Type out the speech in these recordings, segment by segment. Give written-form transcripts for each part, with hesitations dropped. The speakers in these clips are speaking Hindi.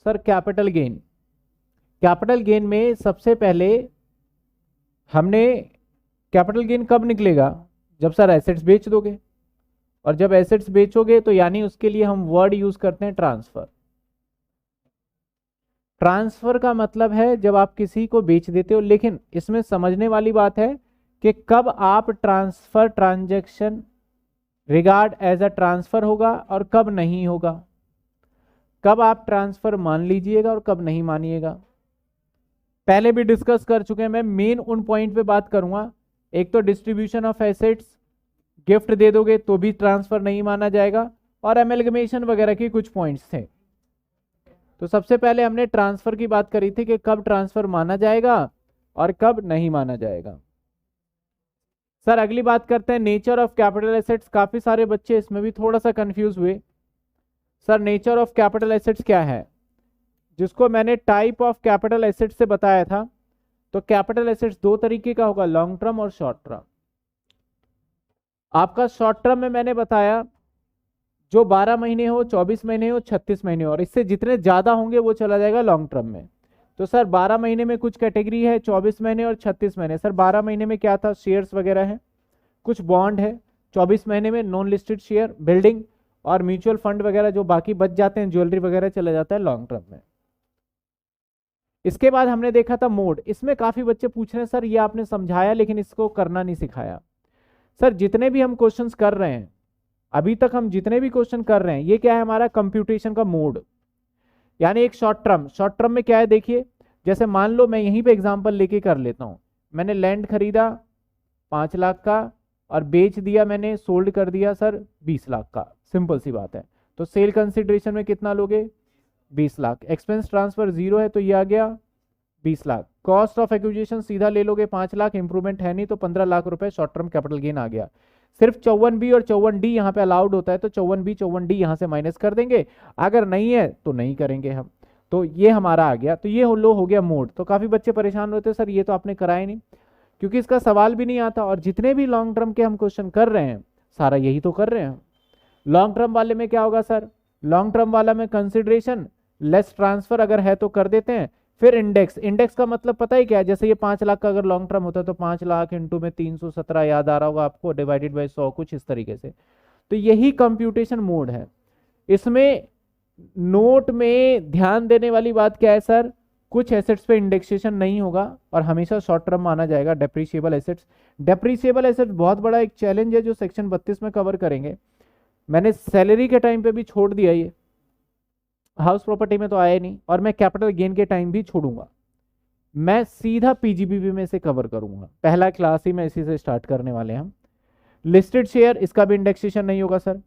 Sir capital gain, capital gain में सबसे पहले हमने कैपिटल गेन कब निकलेगा, जब सर एसेट्स बेच दोगे, और जब एसेट्स बेचोगे तो यानी उसके लिए हम वर्ड यूज करते हैं ट्रांसफर। ट्रांसफर का मतलब है जब आप किसी को बेच देते हो, लेकिन इसमें समझने वाली बात है कि कब आप transfer transaction regard as a transfer होगा और कब नहीं होगा, कब आप ट्रांसफर मान लीजिएगा और कब नहीं मानिएगा। पहले भी डिस्कस कर चुके हैं, मैं मेन उन पॉइंट पे बात करूंगा। एक तो डिस्ट्रीब्यूशन ऑफ एसेट्स, गिफ्ट दे दोगे तो भी ट्रांसफर नहीं माना जाएगा, और एमेलगमेशन वगैरह के कुछ पॉइंट्स थे। तो सबसे पहले हमने ट्रांसफर की बात करी थी कि कब ट्रांसफर माना जाएगा और कब नहीं माना जाएगा। सर अगली बात करते हैं नेचर ऑफ कैपिटल एसेट्स। काफी सारे बच्चे इसमें भी थोड़ा सा कंफ्यूज हुए। Sir nature of capital assets क्या है, जिसको मैंने टाइप ऑफ कैपिटल एसेट्स से बताया था। तो कैपिटल एसेट्स दो तरीके का होगा, लॉन्ग टर्म और शॉर्ट टर्म। आपका शॉर्ट टर्म में मैंने बताया जो 12 महीने हो, 24 महीने हो, 36 महीने हो, और इससे जितने ज्यादा होंगे वो चला जाएगा लॉन्ग टर्म में। तो सर 12 महीने में कुछ कैटेगरी है, 24 महीने और 36 महीने। सर 12 महीने में क्या था, शेयर्स वगैरह है, कुछ बॉन्ड है। 24 महीने में नॉन लिस्टेड शेयर, बिल्डिंग और म्यूचुअल फंड वगैरह जो बाकी बच जाते हैं, ज्वेलरी वगैरह चला जाता है लॉन्ग टर्म में। इसके बाद हमने देखा था मोड। इसमें काफी बच्चे पूछ रहे हैं सर ये आपने समझाया लेकिन इसको करना नहीं सिखाया। सर जितने भी हम क्वेश्चंस कर रहे हैं अभी तक, हम जितने भी क्वेश्चन कर रहे हैं, ये क्या है, हमारा कंप्यूटेशन का मोड। यानी एक शॉर्ट टर्म, शॉर्ट टर्म में क्या है देखिए, जैसे मान लो मैं यहीं पे एग्जांपल लेके कर लेता हूं। मैंने लैंड खरीदा 5 लाख का और बेच दिया, मैंने सोल्ड कर दिया सर 20 लाख का, सिंपल सी बात है। तो सेल कंसिडरेशन में कितना लोगे, 20 लाख। एक्सपेंस ट्रांसफर 0 है तो ये आ गया 20 लाख। कॉस्ट ऑफ एक्विजिशन सीधा ले लोगे 5 लाख, इंप्रूवमेंट है नहीं तो 15 लाख रुपए शॉर्ट टर्म कैपिटल गेन आ गया। सिर्फ 54B और 54D यहाँ पे अलाउड होता है, तो 54B 54D यहाँ से माइनस कर देंगे, अगर नहीं है तो नहीं करेंगे हम। तो ये हमारा आ गया। तो ये लो हो गया मोड। तो काफी बच्चे परेशान होते हैं सर ये तो आपने कराया नहीं, क्योंकि इसका सवाल भी नहीं आता। और जितने भी लॉन्ग टर्म के हम क्वेश्चन कर रहे हैं सारा यही तो कर रहे हैं। लॉन्ग टर्म वाले में क्या होगा सर, लॉन्ग टर्म वाला में कंसिडरेशन लेस ट्रांसफर अगर है तो कर देते हैं। फिर इंडेक्स, इंडेक्स का मतलब पता ही क्या है, जैसे ये 5 लाख का अगर लॉन्ग टर्म होता है तो 5 लाख इंटू में 317 याद आ रहा होगा आपको, डिवाइडेड बाई 100, कुछ इस तरीके से। तो यही कंप्यूटेशन मोड है। इसमें नोट में ध्यान देने वाली बात क्या है सर, कुछ एसेट्स पे इंडेक्सेशन नहीं होगा और हमेशा शॉर्ट टर्म माना जाएगा। डेप्रीशिएबल एसेट्स, डेप्रीशिएबल एसेट्स बहुत बड़ा एक चैलेंज है जो सेक्शन 32 में कवर करेंगे। मैंने सैलरी के टाइम पे भी छोड़ दिया, ये हाउस प्रॉपर्टी में तो आया नहीं, और मैं कैपिटल गेन के टाइम भी छोड़ूंगा। मैं सीधा पीजीबीबी में से कवर करूंगा, पहला क्लास ही मैं इसी से स्टार्ट करने वाले हैं हम। लिस्टेड शेयर, इसका भी इंडेक्सेशन नहीं होगा sir.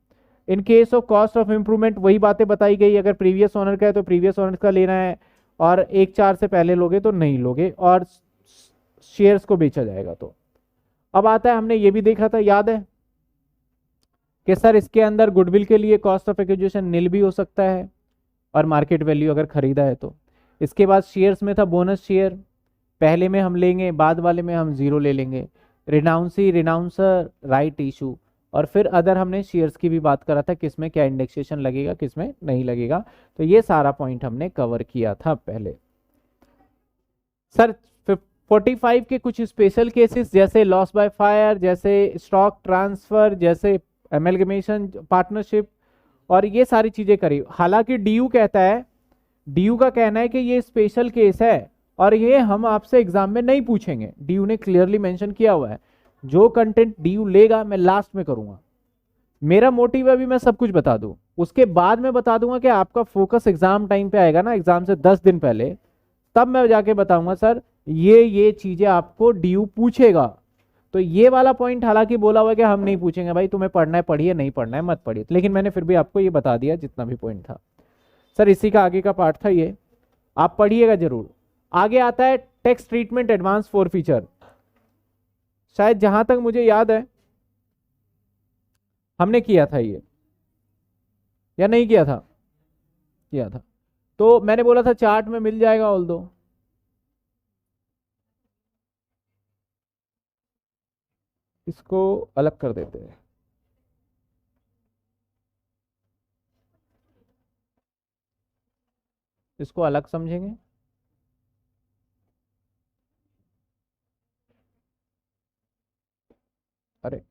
In case of cost of improvement वही बातें बताई गई, अगर प्रीवियस ओनर का है तो प्रीवियस ओनर का लेना है, और 1/4 से पहले लोगे तो नहीं लोगे, और शेयर्स को बेचा जाएगा। तो अब आता है, हमने ये भी देखा था याद है कि सर इसके अंदर गुडविल के लिए कॉस्ट ऑफ एक्विजिशन नील भी हो सकता है, और मार्केट वैल्यू अगर खरीदा है तो। इसके बाद शेयर्स में था बोनस शेयर, पहले में हम लेंगे बाद वाले में हम 0 ले लेंगे। रिनाउंसी, रिनाउंसर, राइट इशू, और फिर अदर हमने शेयर्स की भी बात करा था, किसमें क्या इंडेक्सेशन लगेगा किसमें नहीं लगेगा। तो ये सारा पॉइंट हमने कवर किया था पहले। सर 45 के कुछ स्पेशल केसेस जैसे लॉस बाय फायर, जैसे स्टॉक ट्रांसफर, जैसे एमेलगमेशन, पार्टनरशिप, और ये सारी चीजें करी। हालांकि डीयू कहता है, डीयू का कहना है कि ये स्पेशल केस है और ये हम आपसे एग्जाम में नहीं पूछेंगे। डीयू ने क्लियरली मेंशन किया हुआ है, जो कंटेंट डीयू लेगा मैं लास्ट में करूंगा। मेरा मोटिव अभी मैं सब कुछ बता दूं, उसके बाद मैं बता दूंगा कि आपका फोकस एग्जाम टाइम पे आएगा ना, एग्जाम से 10 दिन पहले, तब मैं जाके बताऊंगा सर ये चीजें आपको डीयू पूछेगा। तो ये वाला पॉइंट हालांकि बोला हुआ है कि हम नहीं पूछेंगे, भाई तुम्हें पढ़ना है पढ़िए, नहीं पढ़ना है मत पढ़िए, लेकिन मैंने फिर भी आपको ये बता दिया जितना भी पॉइंट था। सर इसी का आगे का पार्ट था ये, आप पढ़िएगा जरूर। आगे आता है tax treatment advance for feature. शायद जहां तक मुझे याद है हमने किया था ये, या नहीं किया था, किया था। तो मैंने बोला था चार्ट में मिल जाएगा, ऑल दो इसको अलग कर देते हैं। इसको अलग समझेंगे। अरे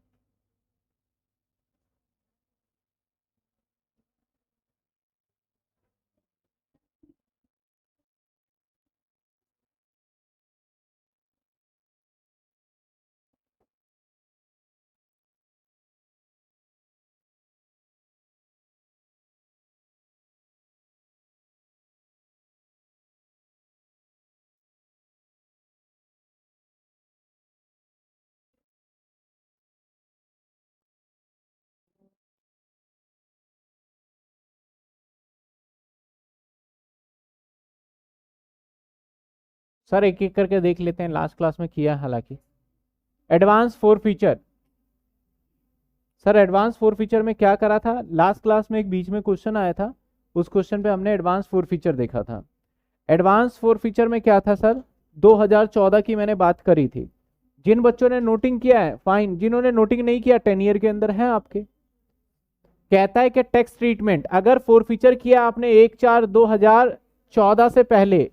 सर एक एक करके देख लेते हैं, लास्ट क्लास में किया है हालांकि। Advance four feature. Sir advance four feature में क्या करा था, लास्ट क्लास में एक बीच में क्वेश्चन आया था, उस क्वेश्चन पे हमने एडवांस फोर फीचर देखा था। एडवांस फोर फीचर में क्या था सर, 2014 की मैंने बात करी थी। जिन बच्चों ने नोटिंग किया है फाइन, जिन्होंने नोटिंग नहीं किया 10 ईयर के अंदर है आपके। कहता है कि टैक्स ट्रीटमेंट अगर फोर फीचर किया आपने 1/4/2014 से पहले,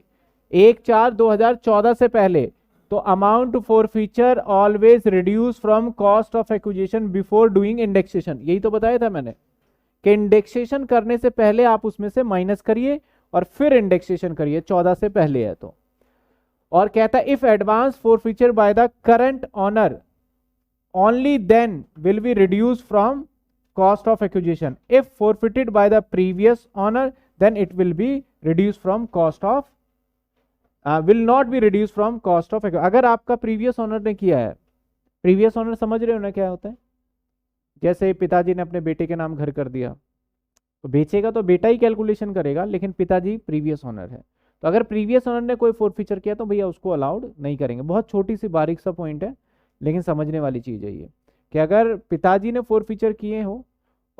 1/4/2014 से पहले, तो amount for feature always reduce from cost of acquisition before doing indexation. यही तो बताया था मैंने कि इंडेक्सेशन करने से पहले आप उसमें से माइनस करिए और फिर इंडेक्सेशन करिए, 14 से पहले है तो। और कहता है if advance for feature by the current owner only then will be reduce from cost of acquisition. If forfeited by the previous owner, then it will be reduced from cost of will not be reduced from cost of acquisition. अगर आपका previous owner ने किया है, previous owner समझ रहे हो ना क्या होता है, जैसे पिताजी ने अपने बेटे के नाम घर कर दिया, तो बेचेगा तो बेटा ही कैलकुलेशन करेगा, लेकिन पिताजी प्रीवियस ओनर है। तो अगर प्रीवियस ओनर ने कोई फोर फीचर किया तो भैया उसको अलाउड नहीं करेंगे। बहुत छोटी सी बारीक सा पॉइंट है, लेकिन समझने वाली चीज है ये, कि अगर पिताजी ने फोर फीचर किए हो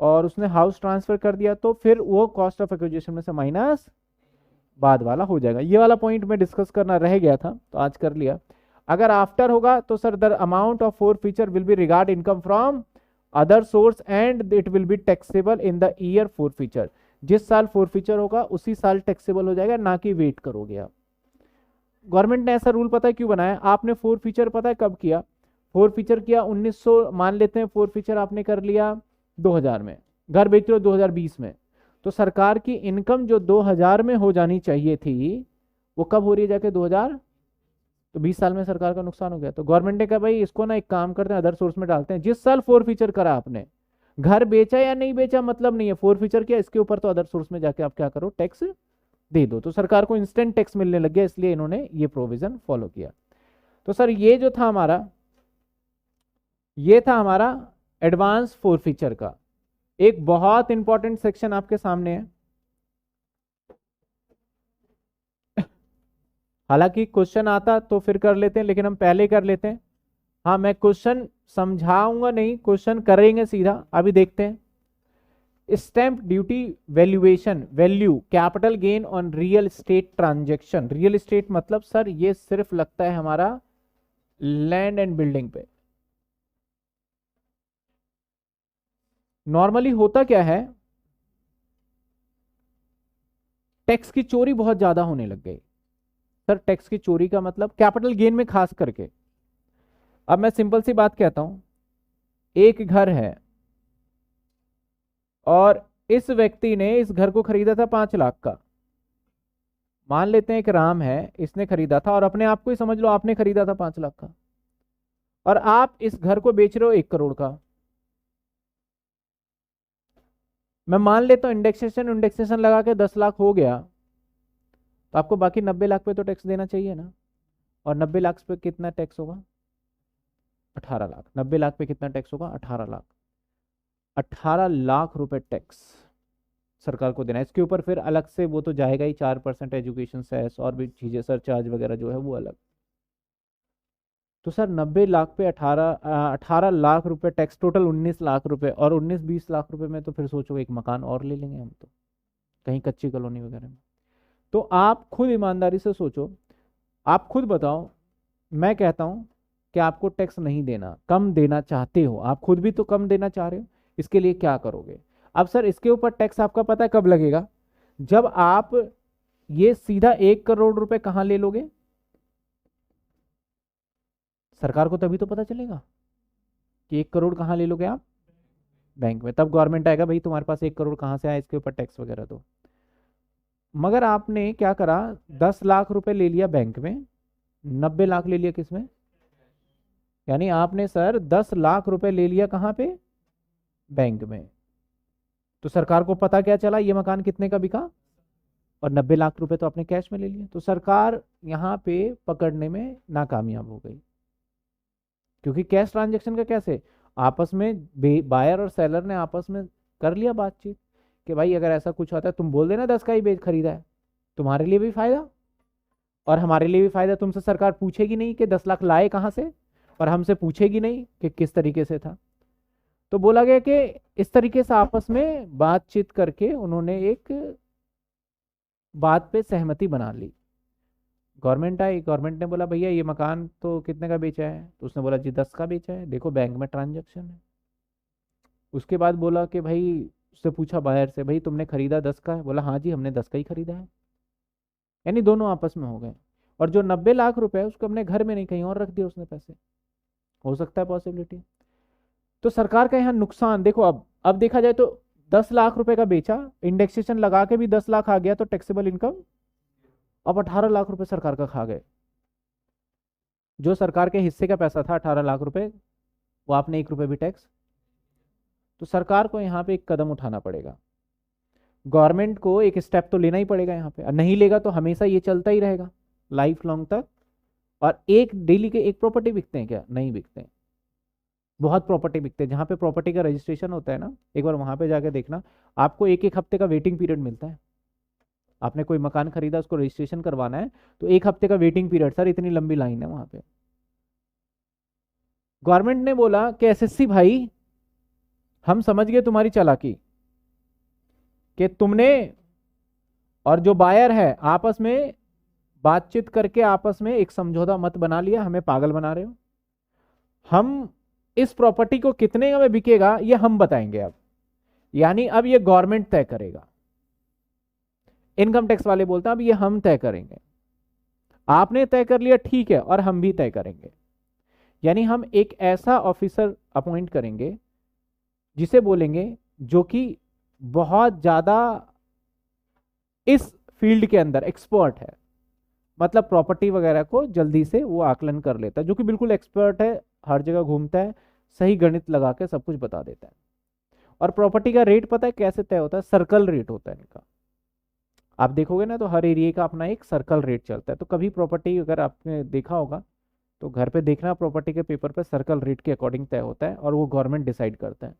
और उसने हाउस ट्रांसफर कर दिया तो फिर वो कॉस्ट ऑफ एक्विजिशन में से माइनस बाद वाला हो जाएगा। ये वाला पॉइंट में डिस्कस करना रह गया था तो आज कर लिया। अगर आफ्टर होगा तो sir the amount of four feature will be regard income from other source and it will be taxable in the year four feature. जिस साल फोर फीचर होगा उसी साल टैक्सेबल हो जाएगा, ना कि वेट करोगे आप। गवर्नमेंट ने ऐसा रूल पता है क्यों बनाया, आपने फोर फीचर पता है कब किया, फोर फीचर किया 1900, मान लेते हैं फोर फीचर आपने कर लिया 2000 में, घर बेच रहे हो 2020 में, तो सरकार की इनकम जो 2000 में हो जानी चाहिए थी वो कब हो रही है जाके 2000, तो 20 साल में सरकार का नुकसान हो गया। तो गवर्नमेंट ने कहा भाई इसको ना एक काम करते हैं अदर सोर्स में डालते हैं। जिस साल फोर फीचर करा आपने, घर बेचा या नहीं बेचा मतलब नहीं है, फोर फीचर किया इसके ऊपर तो अदर सोर्स में जाके आप क्या करो टैक्स दे दो। तो सरकार को इंस्टेंट टैक्स मिलने लग गया, इसलिए इन्होंने ये प्रोविजन फॉलो किया। तो सर ये जो था हमारा, ये था हमारा एडवांस फोर फीचर का एक बहुत इंपॉर्टेंट सेक्शन आपके सामने है। हालांकि क्वेश्चन आता तो फिर कर लेते हैं, लेकिन हम पहले कर लेते हैं। हाँ मैं क्वेश्चन समझाऊंगा नहीं, क्वेश्चन करेंगे सीधा। अभी देखते हैं। Stamp duty valuation, value capital gain on real estate transaction. Real estate मतलब सर ये सिर्फ लगता है हमारा लैंड एंड बिल्डिंग पे। नॉर्मली होता क्या है, टैक्स की चोरी बहुत ज्यादा होने लग गई। सर टैक्स की चोरी का मतलब कैपिटल गेन में खास करके। अब मैं सिंपल सी बात कहता हूं, एक घर है और इस व्यक्ति ने इस घर को खरीदा था 5 लाख का। मान लेते हैं एक राम है, इसने खरीदा था, और अपने आप को ही समझ लो आपने खरीदा था 5 लाख का, और आप इस घर को बेच रहे हो 1 करोड़ का। मैं मान लेता हूं इंडेक्सेशन इंडेक्सेशन लगा के 10 लाख हो गया, तो आपको बाकी 90 लाख पे तो टैक्स देना चाहिए ना। और 90 लाख पे कितना टैक्स होगा, 18 लाख। 90 लाख पे कितना टैक्स होगा, 18 लाख। 18 लाख रुपए टैक्स सरकार को देना है। इसके ऊपर फिर अलग से वो तो जाएगा ही 4% एजुकेशन सेस और भी चीजें, सरचार्ज वगैरह जो है वो अलग। तो सर 90 लाख पे 18 लाख रुपए टैक्स, टोटल 19 लाख रुपए। और 19-20 लाख रुपए में तो फिर सोचो एक मकान और ले लेंगे हम तो, कहीं कच्ची कॉलोनी वगैरह में। तो आप खुद ईमानदारी से सोचो, आप खुद बताओ, मैं कहता हूं कि आपको टैक्स नहीं देना, कम देना चाहते हो, आप खुद भी तो कम देना चाह रहे हो, इसके लिए क्या करोगे। अब सर इसके ऊपर टैक्स आपका पता है कब लगेगा, जब आप ये सीधा 1 करोड़ रुपए कहां ले लोगे? सरकार को तभी तो पता चलेगा कि 1 करोड़ कहां ले लोगे आप, बैंक में। तब गवर्नमेंट आएगा भाई तुम्हारे पास 1 करोड़ कहां से आया, इसके ऊपर टैक्स वगैरह दो। मगर आपने क्या करा, 10 लाख रुपए ले लिया बैंक में, 90 लाख ले लिया किसमें? यानी आपने सर 10 लाख रुपए ले लिया कहां पे? बैंक में। तो सरकार को पता क्या चला, ये मकान कितने का बिका, और 90 लाख रुपए तो आपने कैश में ले लिए। तो सरकार यहां पे पकड़ने में नाकामयाब हो गई, क्योंकि कैश ट्रांजैक्शन का कैसे, आपस में बायर और सेलर ने आपस में कर लिया बातचीत कि भाई अगर ऐसा कुछ होता है तुम बोल देना 10 का ही बेच खरीदा है, तुम्हारे लिए भी फायदा और हमारे लिए भी फायदा। तुमसे सरकार पूछेगी नहीं कि 10 लाख लाए कहां से, और हमसे पूछेगी नहीं कि किस तरीके से था। तो बोला गया कि इस तरीके से आपस में बातचीत करके उन्होंने एक बात पे सहमति बना ली। गवर्नमेंट आई, गवर्नमेंट ने बोला भैया ये मकान तो कितने का बेचा है, तो उसने बोला जी 10 का बेचा है, देखो बैंक में ट्रांजैक्शन है। उसके बाद बोला कि भाई, उससे पूछा बायर से, भाई तुमने खरीदा 10 का है, बोला हाँ जी हमने 10 का ही खरीदा है। यानी दोनों आपस में हो गए, और जो 90 लाख रुपए है उसको अपने घर में नहीं कहीं और रख दिया उसने पैसे, हो सकता है पॉसिबिलिटी। तो सरकार का यहाँ नुकसान देखो, अब देखा जाए तो 10 लाख रुपए का बेचा, इंडेक्सेशन लगा के भी 10 लाख आ गया, तो टैक्सेबल इनकम अब 18 लाख रुपए सरकार का खा गए। जो सरकार के हिस्से का पैसा था 18 लाख रुपए, वो आपने 1 रुपए भी टैक्स। तो सरकार को यहाँ पे एक कदम उठाना पड़ेगा, गवर्नमेंट को एक स्टेप तो लेना ही पड़ेगा यहाँ पे, नहीं लेगा तो हमेशा ये चलता ही रहेगा लाइफ लॉन्ग तक। और एक डेली के एक प्रॉपर्टी बिकते हैं क्या? नहीं बिकते हैं, बहुत प्रॉपर्टी बिकते हैं। जहाँ पे प्रॉपर्टी का रजिस्ट्रेशन होता है ना, एक बार वहां पे जाके देखना, आपको 1-1 हफ्ते का वेटिंग पीरियड मिलता है। आपने कोई मकान खरीदा, उसको रजिस्ट्रेशन करवाना है, तो 1 हफ्ते का वेटिंग पीरियड, सर इतनी लंबी लाइन है वहां पे। गवर्नमेंट ने बोला कि एसएससी भाई, हम समझ गए तुम्हारी चालाकी कि तुमने और जो बायर है आपस में बातचीत करके आपस में एक समझौता मत बना लिया, हमें पागल बना रहे हो। हम इस प्रॉपर्टी को कितने में बिकेगा ये हम बताएंगे अब, यानी अब ये गवर्नमेंट तय करेगा। इनकम टैक्स वाले बोलते हैं अब ये हम तय करेंगे, आपने तय कर लिया ठीक है, और हम भी तय करेंगे। यानी हम एक ऐसा ऑफिसर अपॉइंट करेंगे जिसे बोलेंगे, जो कि बहुत ज्यादा इस फील्ड के अंदर एक्सपर्ट है, मतलब प्रॉपर्टी वगैरह को जल्दी से वो आकलन कर लेता है, जो कि बिल्कुल एक्सपर्ट है, हर जगह घूमता है, सही गणित लगा के सब कुछ बता देता है। और प्रॉपर्टी का रेट पता है कैसे तय होता है? सर्कल रेट होता है इनका। आप देखोगे ना तो हर एरिया का अपना एक सर्कल रेट चलता है। तो कभी प्रॉपर्टी अगर आपने देखा होगा तो घर पे देखना, प्रॉपर्टी के पेपर पे सर्कल रेट के अकॉर्डिंग तय होता है, और वो गवर्नमेंट डिसाइड करता है।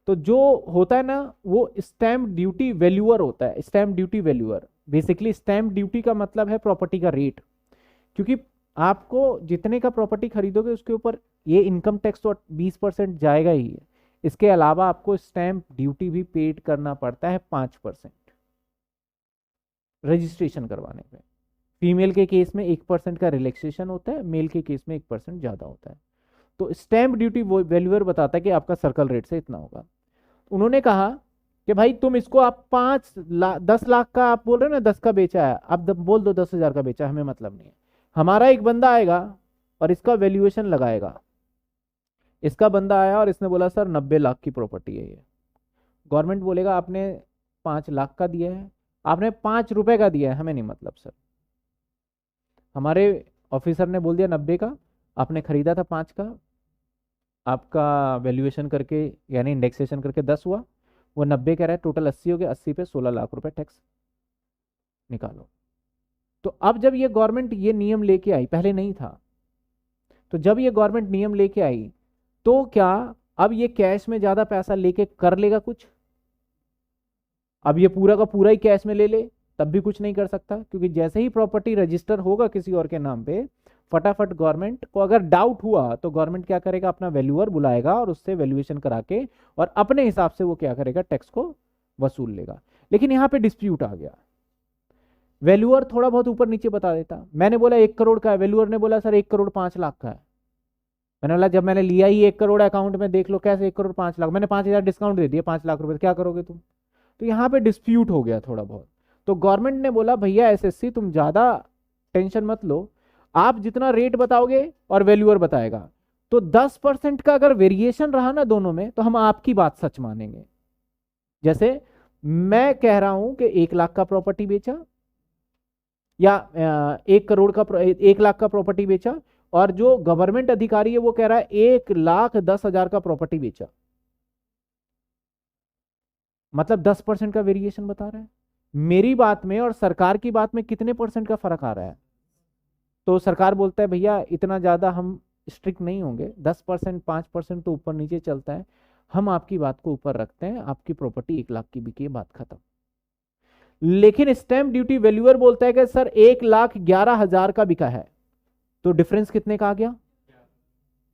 तो जो होता है ना, वो स्टैम्प ड्यूटी वैल्यूअर होता है। Stamp duty valuer, basically stamp duty का मतलब है प्रॉपर्टी का रेट, क्योंकि आपको जितने का प्रॉपर्टी खरीदोगे उसके ऊपर ये इनकम टैक्स तो 20% जाएगा ही है, इसके अलावा आपको स्टैम्प ड्यूटी भी पेड करना पड़ता है 5% रजिस्ट्रेशन करवाने पे। फीमेल के केस में 1% का रिलैक्सेशन होता है, मेल के केस में 1% ज्यादा होता है। तो स्टैम्प ड्यूटी वैल्यूअर बताता है कि आपका सर्कल रेट से इतना होगा। उन्होंने कहा कि भाई तुम इसको आप 10 लाख का आप बोल रहे हो ना, 10 का बेचा है, आप बोल दो 10,000 का बेचा, हमें मतलब नहीं है। हमारा एक बंदा आएगा और इसका वैल्यूएशन लगाएगा। इसका बंदा आया और इसने बोला सर 90 लाख की प्रॉपर्टी है ये। गवर्नमेंट बोलेगा आपने 5 लाख का दिया है, आपने 5 रुपए का दिया है, हमें नहीं मतलब सर। हमारे ऑफिसर ने बोल दिया 90 का, आपने खरीदा था 5 का, आपका वैल्यूएशन करके यानी इंडेक्सेशन करके 10 हुआ, वो 90 कह रहा है, टोटल 80 हो गया, 80 पे 16 लाख रुपए टैक्स निकालो। तो अब जब ये गवर्नमेंट ये नियम लेके आई, पहले नहीं था, तो जब ये गवर्नमेंट नियम लेके आई तो क्या अब ये कैश में ज्यादा पैसा लेके कर लेगा कुछ? अब ये पूरा का पूरा ही कैश में ले ले तब भी कुछ नहीं कर सकता, क्योंकि जैसे ही प्रॉपर्टी रजिस्टर होगा किसी और के नाम पे, फटाफट गवर्नमेंट को अगर डाउट हुआ तो गवर्नमेंट क्या करेगा, अपना वैल्यूअर बुलाएगा और उससे वैल्यूएशन करा के और अपने हिसाब से वो क्या करेगा, टैक्स को वसूल लेगा। लेकिन यहां पे डिस्प्यूट आ गया, वैल्यूअर थोड़ा बहुत ऊपर नीचे बता देता। मैंने बोला 1 करोड़ का है, वैल्यूअर ने बोला सर 1 करोड़ 5 लाख का है। मैंने बोला जब मैंने लिया ही 1 करोड़ अकाउंट में, देख लो कैसे 1 करोड़ 5 लाख, मैंने 5,000 डिस्काउंट दे दिया, 5 लाख रुपए क्या करोगे तुम? तो यहाँ पे डिस्प्यूट हो गया थोड़ा बहुत। तो गवर्नमेंट ने बोला भैया एसएससी तुम ज्यादा टेंशन मत लो, आप जितना रेट बताओगे और वैल्यूअर बताएगा, तो 10% का अगर वेरिएशन रहा ना दोनों में तो हम आपकी बात सच मानेंगे। जैसे मैं कह रहा हूं कि 1 लाख का प्रॉपर्टी बेचा, या 1 करोड़ का 1 लाख का प्रॉपर्टी बेचा, और जो गवर्नमेंट अधिकारी है वो कह रहा है 1,10,000 का प्रॉपर्टी बेचा, मतलब 10% का वेरिएशन बता रहा है। मेरी बात में और सरकार की बात में कितने परसेंट का फर्क आ रहा है? तो सरकार बोलता है भैया इतना ज्यादा हम स्ट्रिक्ट नहीं होंगे, 10% 5% तो ऊपर नीचे चलता है, हम आपकी बात को ऊपर रखते हैं, आपकी प्रॉपर्टी 1 लाख की बिकी है, बात खत्म। लेकिन स्टैंप ड्यूटी वैल्यूअर बोलता है कि सर 1,11,000 का बिका है, तो डिफरेंस कितने का आ गया?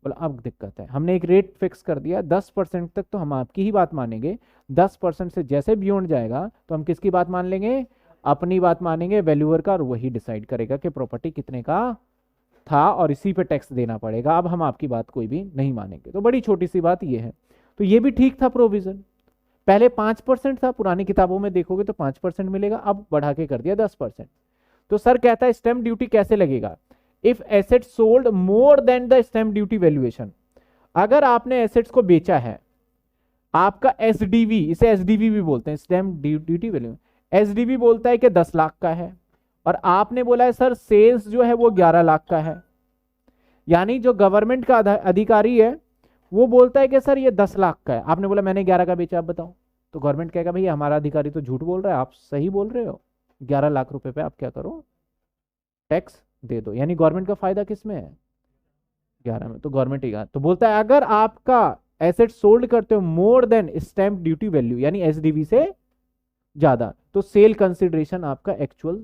बोला अब दिक्कत है, हमने एक रेट फिक्स कर दिया, 10% तक तो हम आपकी ही बात मानेंगे, 10% से जैसे बियॉन्ड जाएगा तो हम किसकी बात मान लेंगे? अपनी बात मानेंगे, वैल्यूअर का, और वही डिसाइड करेगा कि प्रॉपर्टी कितने का था और इसी पे टैक्स देना पड़ेगा। अब हम आपकी बात कोई भी नहीं मानेंगे। तो बड़ी छोटी सी बात ये है। तो ये भी ठीक था प्रोविजन। पहले 5% था, पुरानी किताबों में देखोगे तो 5% मिलेगा, अब बढ़ा के कर दिया 10%। तो सर कहता है स्टैंप ड्यूटी कैसे लगेगा? If asset sold more than the stamp duty valuation, अगर आपने एसेट्स को बेचा है, आपका एसडीवी, इसे एसडीवी भी बोलते हैं, स्टैंप ड्यूटी वैल्यू, एसडीवी बोलता है कि 10 लाख का है, और आपने बोला है सर सेल्स जो है वो 11 लाख का है, यानी जो गवर्नमेंट का अधिकारी है वो बोलता है कि सर ये 10 लाख का है, आपने बोला मैंने 11 का बेचा, आप बताओ। तो गवर्नमेंट कहेगा भैया हमारा अधिकारी तो झूठ बोल रहा है, आप सही बोल रहे हो, 11 लाख रुपए पे आप क्या करो, टैक्स दे दो। यानी गवर्नमेंट का फायदा किस में है? 11 में। तो गवर्नमेंट ही तो बोलता है अगर आपका एसेट सोल्ड करते हो more than stamp duty value, यानी एसडीवी से ज्यादा, तो सेल कंसिडरेशन आपका एक्चुअल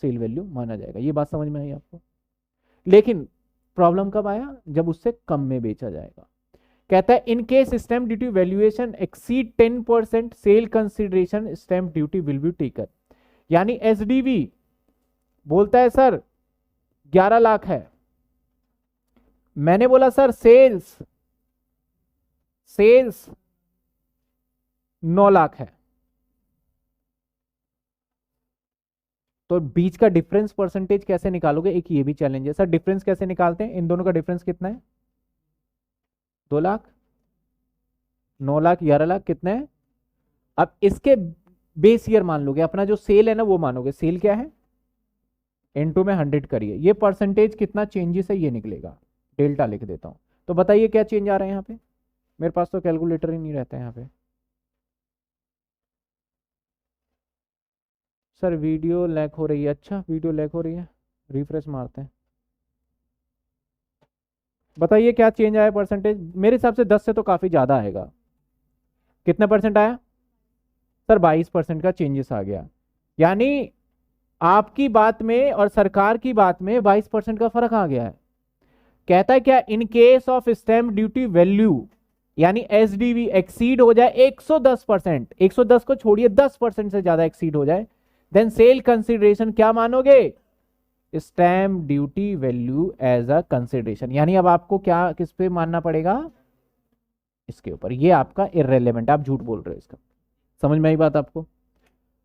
सेल वैल्यू माना जाएगा। ये बात समझ में आई आपको? लेकिन प्रॉब्लम कब आया? जब उससे कम में बेचा जाएगा। कहता है in case stamp duty valuation exceed 10% sale consideration stamp duty will be taken. यानी एसडीवी बोलता है सर 11 लाख है, मैंने बोला सर सेल्स 9 लाख है, तो बीच का डिफरेंस परसेंटेज कैसे निकालोगे? एक ये भी चैलेंज है। सर डिफरेंस कैसे निकालते हैं? इन दोनों का डिफरेंस कितना है? 2 लाख, 9 लाख, 11 लाख, कितना है? अब इसके बेस ईयर मान लोगे, अपना जो सेल है ना वो मानोगे। सेल क्या है? N2 में 100 करिए, ये परसेंटेज कितना चेंजेस है ये निकलेगा, डेल्टा लिख देता हूं। तो बताइए क्या चेंज आ रहा है यहाँ पे? मेरे पास तो कैलकुलेटर ही नहीं रहता है यहाँ पे। सर वीडियो लैग हो रही है। अच्छा वीडियो लैग हो रही है, रिफ्रेश मारते हैं। बताइए क्या चेंज आया परसेंटेज? मेरे हिसाब से 10 से तो काफी ज्यादा आएगा। कितने परसेंट आया? सर 22% का चेंजेस आ गया। यानी आपकी बात में और सरकार की बात में 22% का फर्क आ गया है। कहता है क्या in case of stamp duty value, यानी एसडीवी एक्सीड हो जाए 110%, 110 को छोड़िए 10% से ज्यादा एक्सीड हो जाए, देन सेल कंसिडरेशन क्या मानोगे? Stamp duty value as a consideration. यानी अब आपको क्या किस पे मानना पड़ेगा? इसके ऊपर। ये आपका इररेलेवेंट, आप झूठ बोल रहे हो। इसका समझ में आई बात आपको?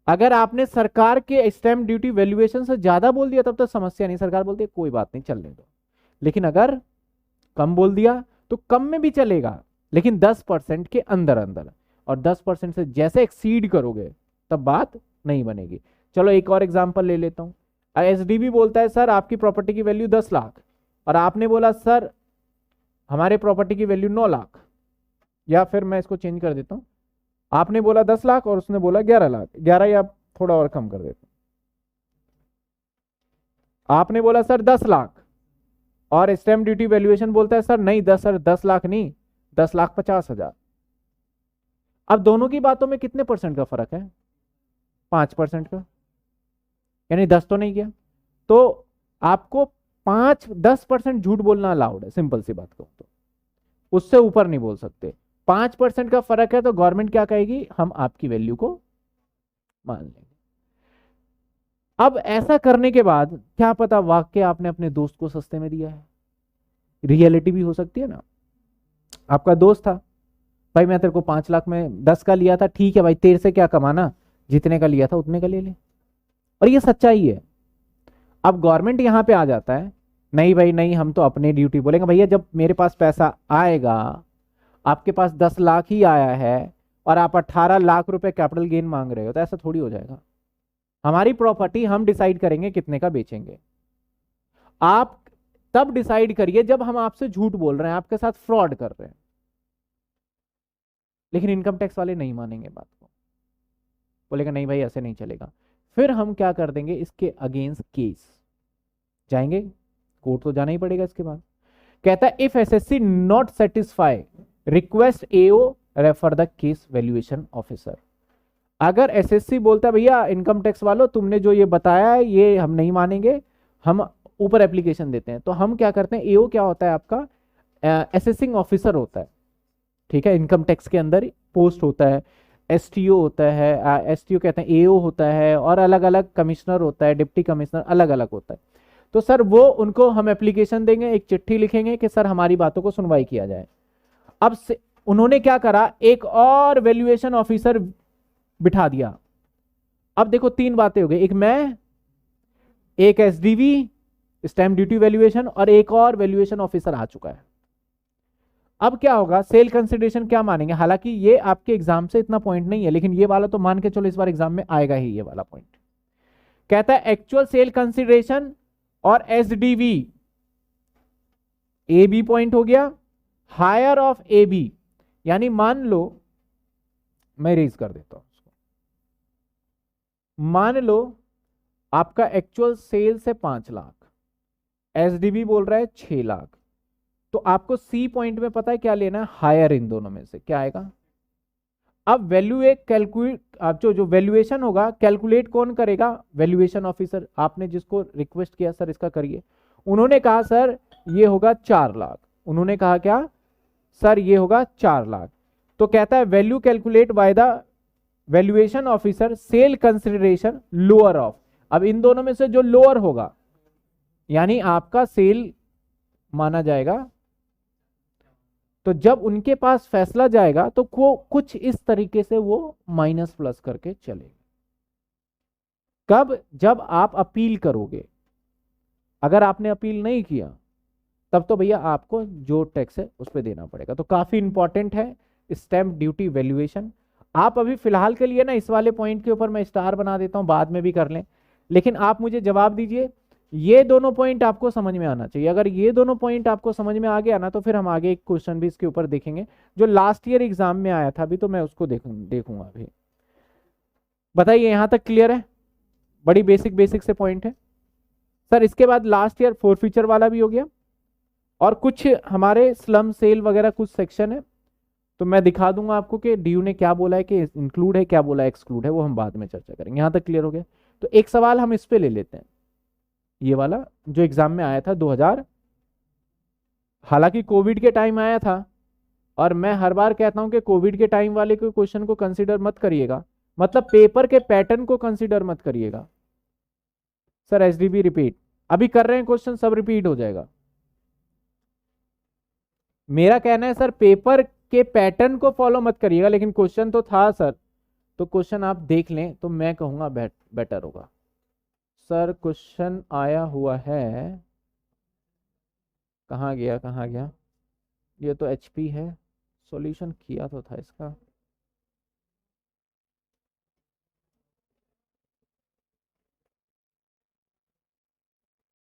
अगर आपने सरकार के स्टैंप ड्यूटी वैल्यूएशन से ज्यादा बोल दिया तब तो समस्या नहीं, सरकार बोलती है कोई बात नहीं चलने दो। लेकिन अगर कम बोल दिया तो कम में भी चलेगा, लेकिन 10% के अंदर अंदर, और 10% से जैसे एक्सीड करोगे तब बात नहीं बनेगी। चलो एक और एग्जांपल ले लेता हूं। एसडीबी बोलता है सर आपकी प्रॉपर्टी की वैल्यू 10 लाख, और आपने बोला सर हमारे प्रॉपर्टी की वैल्यू 9 लाख, या फिर मैं इसको चेंज कर देता हूं, आपने बोला 10 लाख और उसने बोला 11 लाख, 11 या थोड़ा और कम कर देता हूं। आपने बोला सर 10 लाख, और स्टैंप ड्यूटी वैल्यूएशन बोलता है सर नहीं 10 लाख नहीं, 10,50,000। अब दोनों की बातों में कितने परसेंट का फर्क है? 5% का, यानी 10 तो नहीं गया। तो आपको 5-10% झूठ बोलना अलाउड है, सिंपल सी बात कहूं तो, उससे ऊपर नहीं बोल सकते। 5% का फर्क है तो गवर्नमेंट क्या कहेगी? हम आपकी वैल्यू को मान लेंगे। अब ऐसा करने के बाद क्या पता वाकई आपने अपने दोस्त को सस्ते में दिया है, रियलिटी भी हो सकती है ना। आपका दोस्त था, भाई मैं तेरे को 5 लाख में 10 का लिया था, ठीक है भाई तेरे से क्या कमाना, जितने का लिया था उतने का ले ले। और ये सच्चाई है। अब गवर्नमेंट यहां पे आ जाता है, नहीं भाई नहीं, हम तो अपनी ड्यूटी बोलेंगे। भैया जब मेरे पास पैसा आएगा, आपके पास 10 लाख ही आया है और आप 18 लाख रुपए कैपिटल गेन मांग रहे हो, तो ऐसा थोड़ी हो जाएगा। हमारी प्रॉपर्टी हम डिसाइड करेंगे कितने का बेचेंगे। आप तब डिसाइड करिए जब हम आपसे झूठ बोल रहे हैं, आपके साथ फ्रॉड कर रहे हैं। लेकिन इनकम टैक्स वाले नहीं मानेंगे बात को, बोलेगा नहीं भाई ऐसे नहीं चलेगा। फिर हम क्या कर देंगे, इसके अगेंस्ट केस जाएंगे, कोर्ट तो जाना ही पड़ेगा इसके बाद। कहता है if SSC not satisfy request AO refer the case valuation officer. अगर एसएससी बोलता है भैया इनकम टैक्स वालों तुमने जो ये बताया है ये हम नहीं मानेंगे, हम ऊपर एप्लीकेशन देते हैं, तो हम क्या करते हैं, एओ क्या होता है आपका, असेसिंग ऑफिसर होता है। ठीक है, इनकम टैक्स के अंदर पोस्ट होता है, एसटीओ होता है, एसटीओ कहते हैं, एओ होता है, और अलग अलग कमिश्नर होता है, डिप्टी कमिश्नर अलग अलग होता है। तो सर वो उनको हम एप्लीकेशन देंगे, एक चिट्ठी लिखेंगे कि सर हमारी बातों को सुनवाई किया जाए। अब से उन्होंने क्या करा, एक और वैल्यूएशन ऑफिसर बिठा दिया। अब देखो तीन बातें हो गई, एक मैं, एक एसडीवी स्टैम्प ड्यूटी वैल्यूएशन, और एक और वैल्यूएशन ऑफिसर आ चुका है। अब क्या होगा, सेल कंसिडरेशन क्या मानेंगे, हालांकि ये आपके एग्जाम से इतना पॉइंट नहीं है, लेकिन ये वाला तो मान के चलो इस बार एग्जाम में आएगा ही ये वाला पॉइंट। कहता है एक्चुअल सेल कंसिडरेशन और एसडीवी, ए बी पॉइंट हो गया, हायर ऑफ ए बी, यानी मान लो, मैं रेज कर देता हूं उसको, मान लो आपका एक्चुअल सेल्स है 5 लाख, एसडीवी बोल रहा है 6 लाख, तो आपको सी पॉइंट में पता है क्या लेना है, हायर इन दोनों में से क्या आएगा। अब वैल्यू एक कैलकुलेट, आप जो वैल्यूएशन होगा कैलकुलेट कौन करेगा, वैल्यूएशन ऑफिसर। आपने जिसको रिक्वेस्ट किया सर इसका करिए, उन्होंने कहा सर ये होगा 4 लाख, उन्होंने कहा क्या सर ये होगा 4 लाख। तो कहता है value calculate by the valuation officer sale consideration lower of. अब इन दोनों में से जो लोअर होगा, यानी आपका सेल माना जाएगा। तो जब उनके पास फैसला जाएगा तो वो कुछ इस तरीके से वो माइनस प्लस करके चलेगा। कब, जब आप अपील करोगे। अगर आपने अपील नहीं किया तब तो भैया आपको जो टैक्स है उस पर देना पड़ेगा। तो काफी इंपॉर्टेंट है स्टैंप ड्यूटी वैल्यूएशन। आप अभी फिलहाल के लिए ना इस वाले पॉइंट के ऊपर मैं स्टार बना देता हूं, बाद में भी कर लें, लेकिन आप मुझे जवाब दीजिए, ये दोनों पॉइंट आपको समझ में आना चाहिए। अगर ये दोनों पॉइंट आपको समझ में आ गया ना, तो फिर हम आगे एक क्वेश्चन भी इसके ऊपर देखेंगे जो लास्ट ईयर एग्जाम में आया था, अभी तो मैं उसको देखूंगा अभी। बताइए यहां तक क्लियर है, बड़ी बेसिक बेसिक से पॉइंट है। सर इसके बाद लास्ट ईयर फोर फीचर वाला भी हो गया, और कुछ हमारे स्लम सेल वगैरह कुछ सेक्शन है, तो मैं दिखा दूंगा आपको कि डीयू ने क्या बोला है कि इंक्लूड है, क्या बोला है एक्सक्लूड है, वो हम बाद में चर्चा करेंगे। यहां तक क्लियर हो गया। तो एक सवाल हम इस पे ले लेते हैं, ये वाला जो एग्जाम में आया था 2000, हालांकि कोविड के टाइम आया था, और मैं हर बार कहता हूं कि कोविड के टाइम वाले के क्वेश्चन को कंसीडर मत करिएगा, मतलब पेपर के पैटर्न को कंसीडर मत करिएगा। सर एसडीबी रिपीट, अभी कर रहे हैं क्वेश्चन, सब रिपीट हो जाएगा। मेरा कहना है सर पेपर के पैटर्न को फॉलो मत करिएगा, लेकिन क्वेश्चन तो था सर, तो क्वेश्चन आप देख लें तो मैं कहूंगा बेटर होगा। सर क्वेश्चन आया हुआ है, कहाँ गया कहाँ गया, ये तो एचपी है, सॉल्यूशन किया तो था इसका।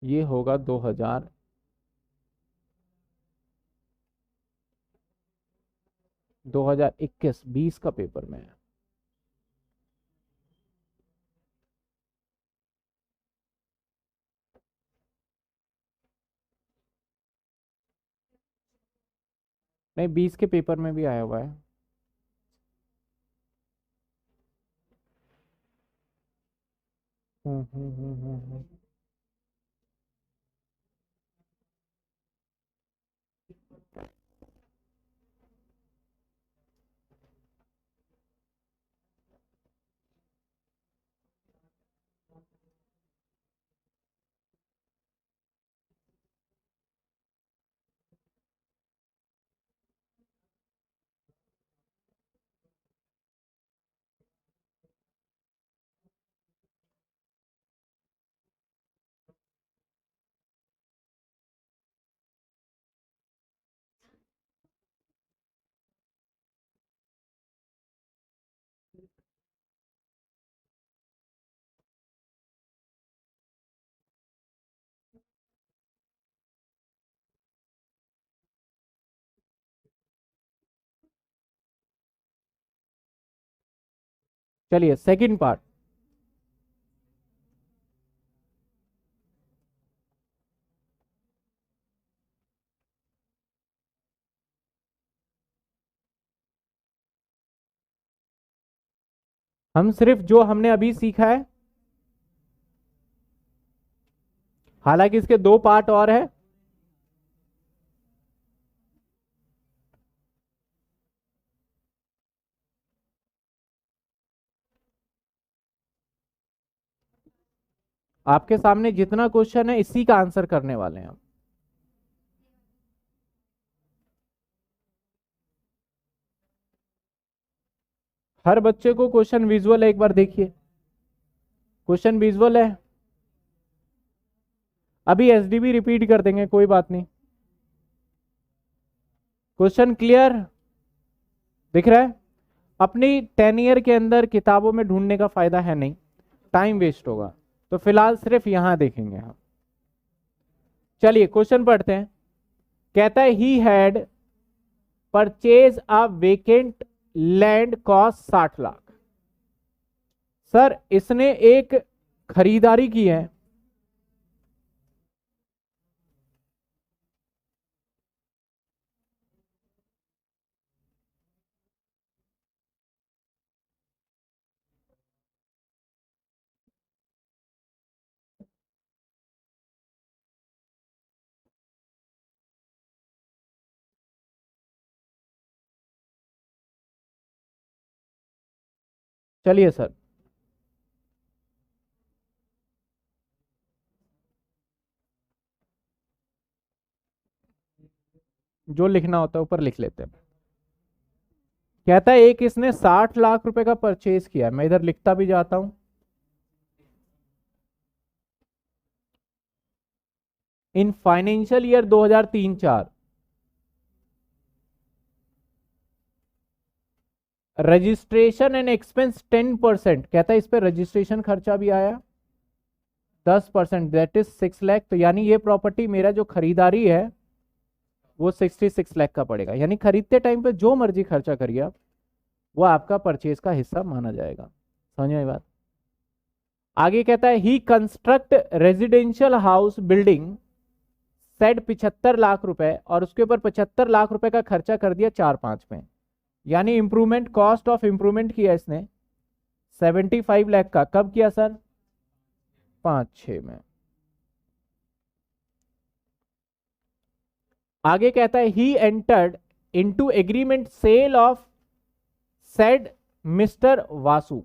ये होगा 2021-20 का पेपर में है। नहीं 20 के पेपर में भी आया हुआ है। हम्म। चलिए सेकंड पार्ट। हम सिर्फ जो हमने अभी सीखा है, हालांकि इसके दो पार्ट और है। आपके सामने जितना क्वेश्चन है इसी का आंसर करने वाले हैं हम। हर बच्चे को क्वेश्चन विजुअल है, एक बार देखिए। क्वेश्चन विजुअल है। अभी एसडीबी रिपीट कर देंगे, कोई बात नहीं। क्वेश्चन क्लियर दिख रहा है? अपनी 10 ईयर के अंदर किताबों में ढूंढने का फायदा है नहीं, टाइम वेस्ट होगा, तो फिलहाल सिर्फ यहां देखेंगे हम। चलिए क्वेश्चन पढ़ते हैं। कहता है he had purchase a vacant land cost 60 lakh. Sir इसने एक खरीदारी की है, चलिए सर जो लिखना होता है ऊपर लिख लेते हैं। कहता है एक इसने 60 लाख रुपए का परचेज किया है, मैं इधर लिखता भी जाता हूं। In financial year 2003-4 registration and expense 10%। कहता है इस पे रजिस्ट्रेशन खर्चा भी आया 10%, दैट इज 6 लाख। तो यानी ये प्रॉपर्टी मेरा जो खरीदारी है वो 66 लाख का पड़ेगा। यानी खरीदते टाइम पे जो मर्जी खर्चा करिए आप, वो आपका परचेज का हिस्सा माना जाएगा। समझ में आई बात? आगे कहता है he construct residential house building set 75 lakh रुपए, और उसके ऊपर 75 लाख रुपए का खर्चा कर दिया 4-5 में। यानी इंप्रूवमेंट, कॉस्ट ऑफ इंप्रूवमेंट किया इसने 75 लाख का। कब किया सर? 5-6 में। आगे कहता है he entered into agreement sale of said mister Vasu.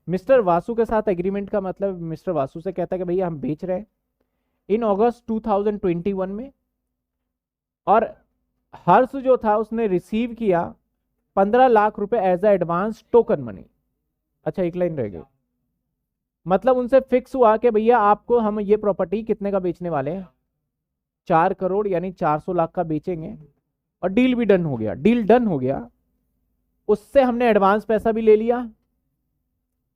Mister Vasu के साथ एग्रीमेंट का मतलब मिस्टर वासु से कहता है कि भैया हम बेच रहे हैं इन अगस्त 2021 में, और हर्ष जो था उसने रिसीव किया 15 लाख रुपए as a advance token money. अच्छा एक लाइन रह गई, मतलब उनसे फिक्स हुआ कि भैया आपको हम ये प्रॉपर्टी कितने का बेचने वाले हैं, 4 करोड़ यानी 400 लाख का बेचेंगे। और डील भी डन हो गया, डील डन हो गया। उससे हमने एडवांस पैसा भी ले लिया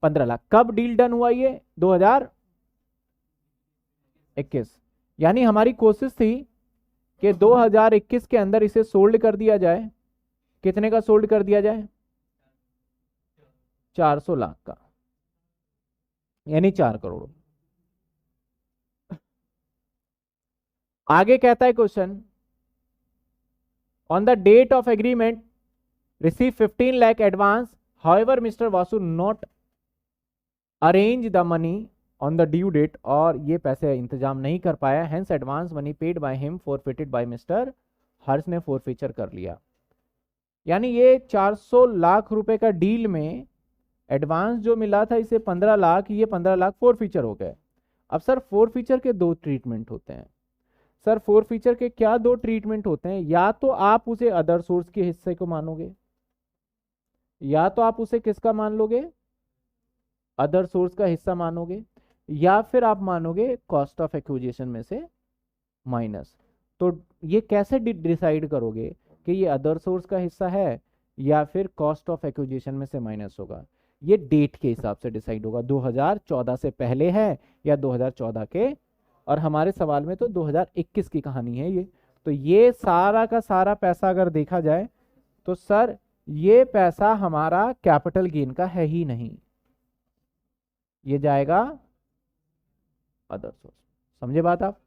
15 लाख। कब डील डन हुआ? ये 2021। यानी हमारी कोशिश थी कि 2021 के अंदर इसे सोल्ड कर दिया जाए। कितने का सोल्ड कर दिया जाए? 400 लाख का, यानी 4 करोड़। आगे कहता है question, on the date of agreement receive 15 lakh advance, however mister Vasu not arrange the money on the due date, और ये पैसे इंतजाम नहीं कर पाया, hence advance money paid by him forfeited by mister Harsh ने फॉरफीचर कर लिया। यानी ये 400 लाख रुपए का डील में एडवांस जो मिला था इसे 15 लाख, ये 15 लाख फॉरफीचर हो गए। अब सर फॉरफीचर के दो ट्रीटमेंट होते हैं। सर फॉरफीचर के क्या दो ट्रीटमेंट होते हैं? या तो आप उसे अदर सोर्स के हिस्से को मानोगे, या तो आप उसे किसका मान लोगे? अदर सोर्स का हिस्सा मानोगे, या फिर आप मानोगे कॉस्ट ऑफ एक्विजिशन में से माइनस। तो ये कैसे डिसाइड करोगे कि ये अदर सोर्स का हिस्सा है या फिर कॉस्ट ऑफ एक्विजिशन में से माइनस होगा? ये डेट के हिसाब से डिसाइड होगा, 2014 से पहले है या 2014 के। और हमारे सवाल में तो 2021 की कहानी है ये। तो ये सारा का सारा पैसा अगर देखा जाए तो सर ये पैसा हमारा कैपिटल गेन का है ही नहीं, ये जाएगा अदर सोर्स। समझे बात आप?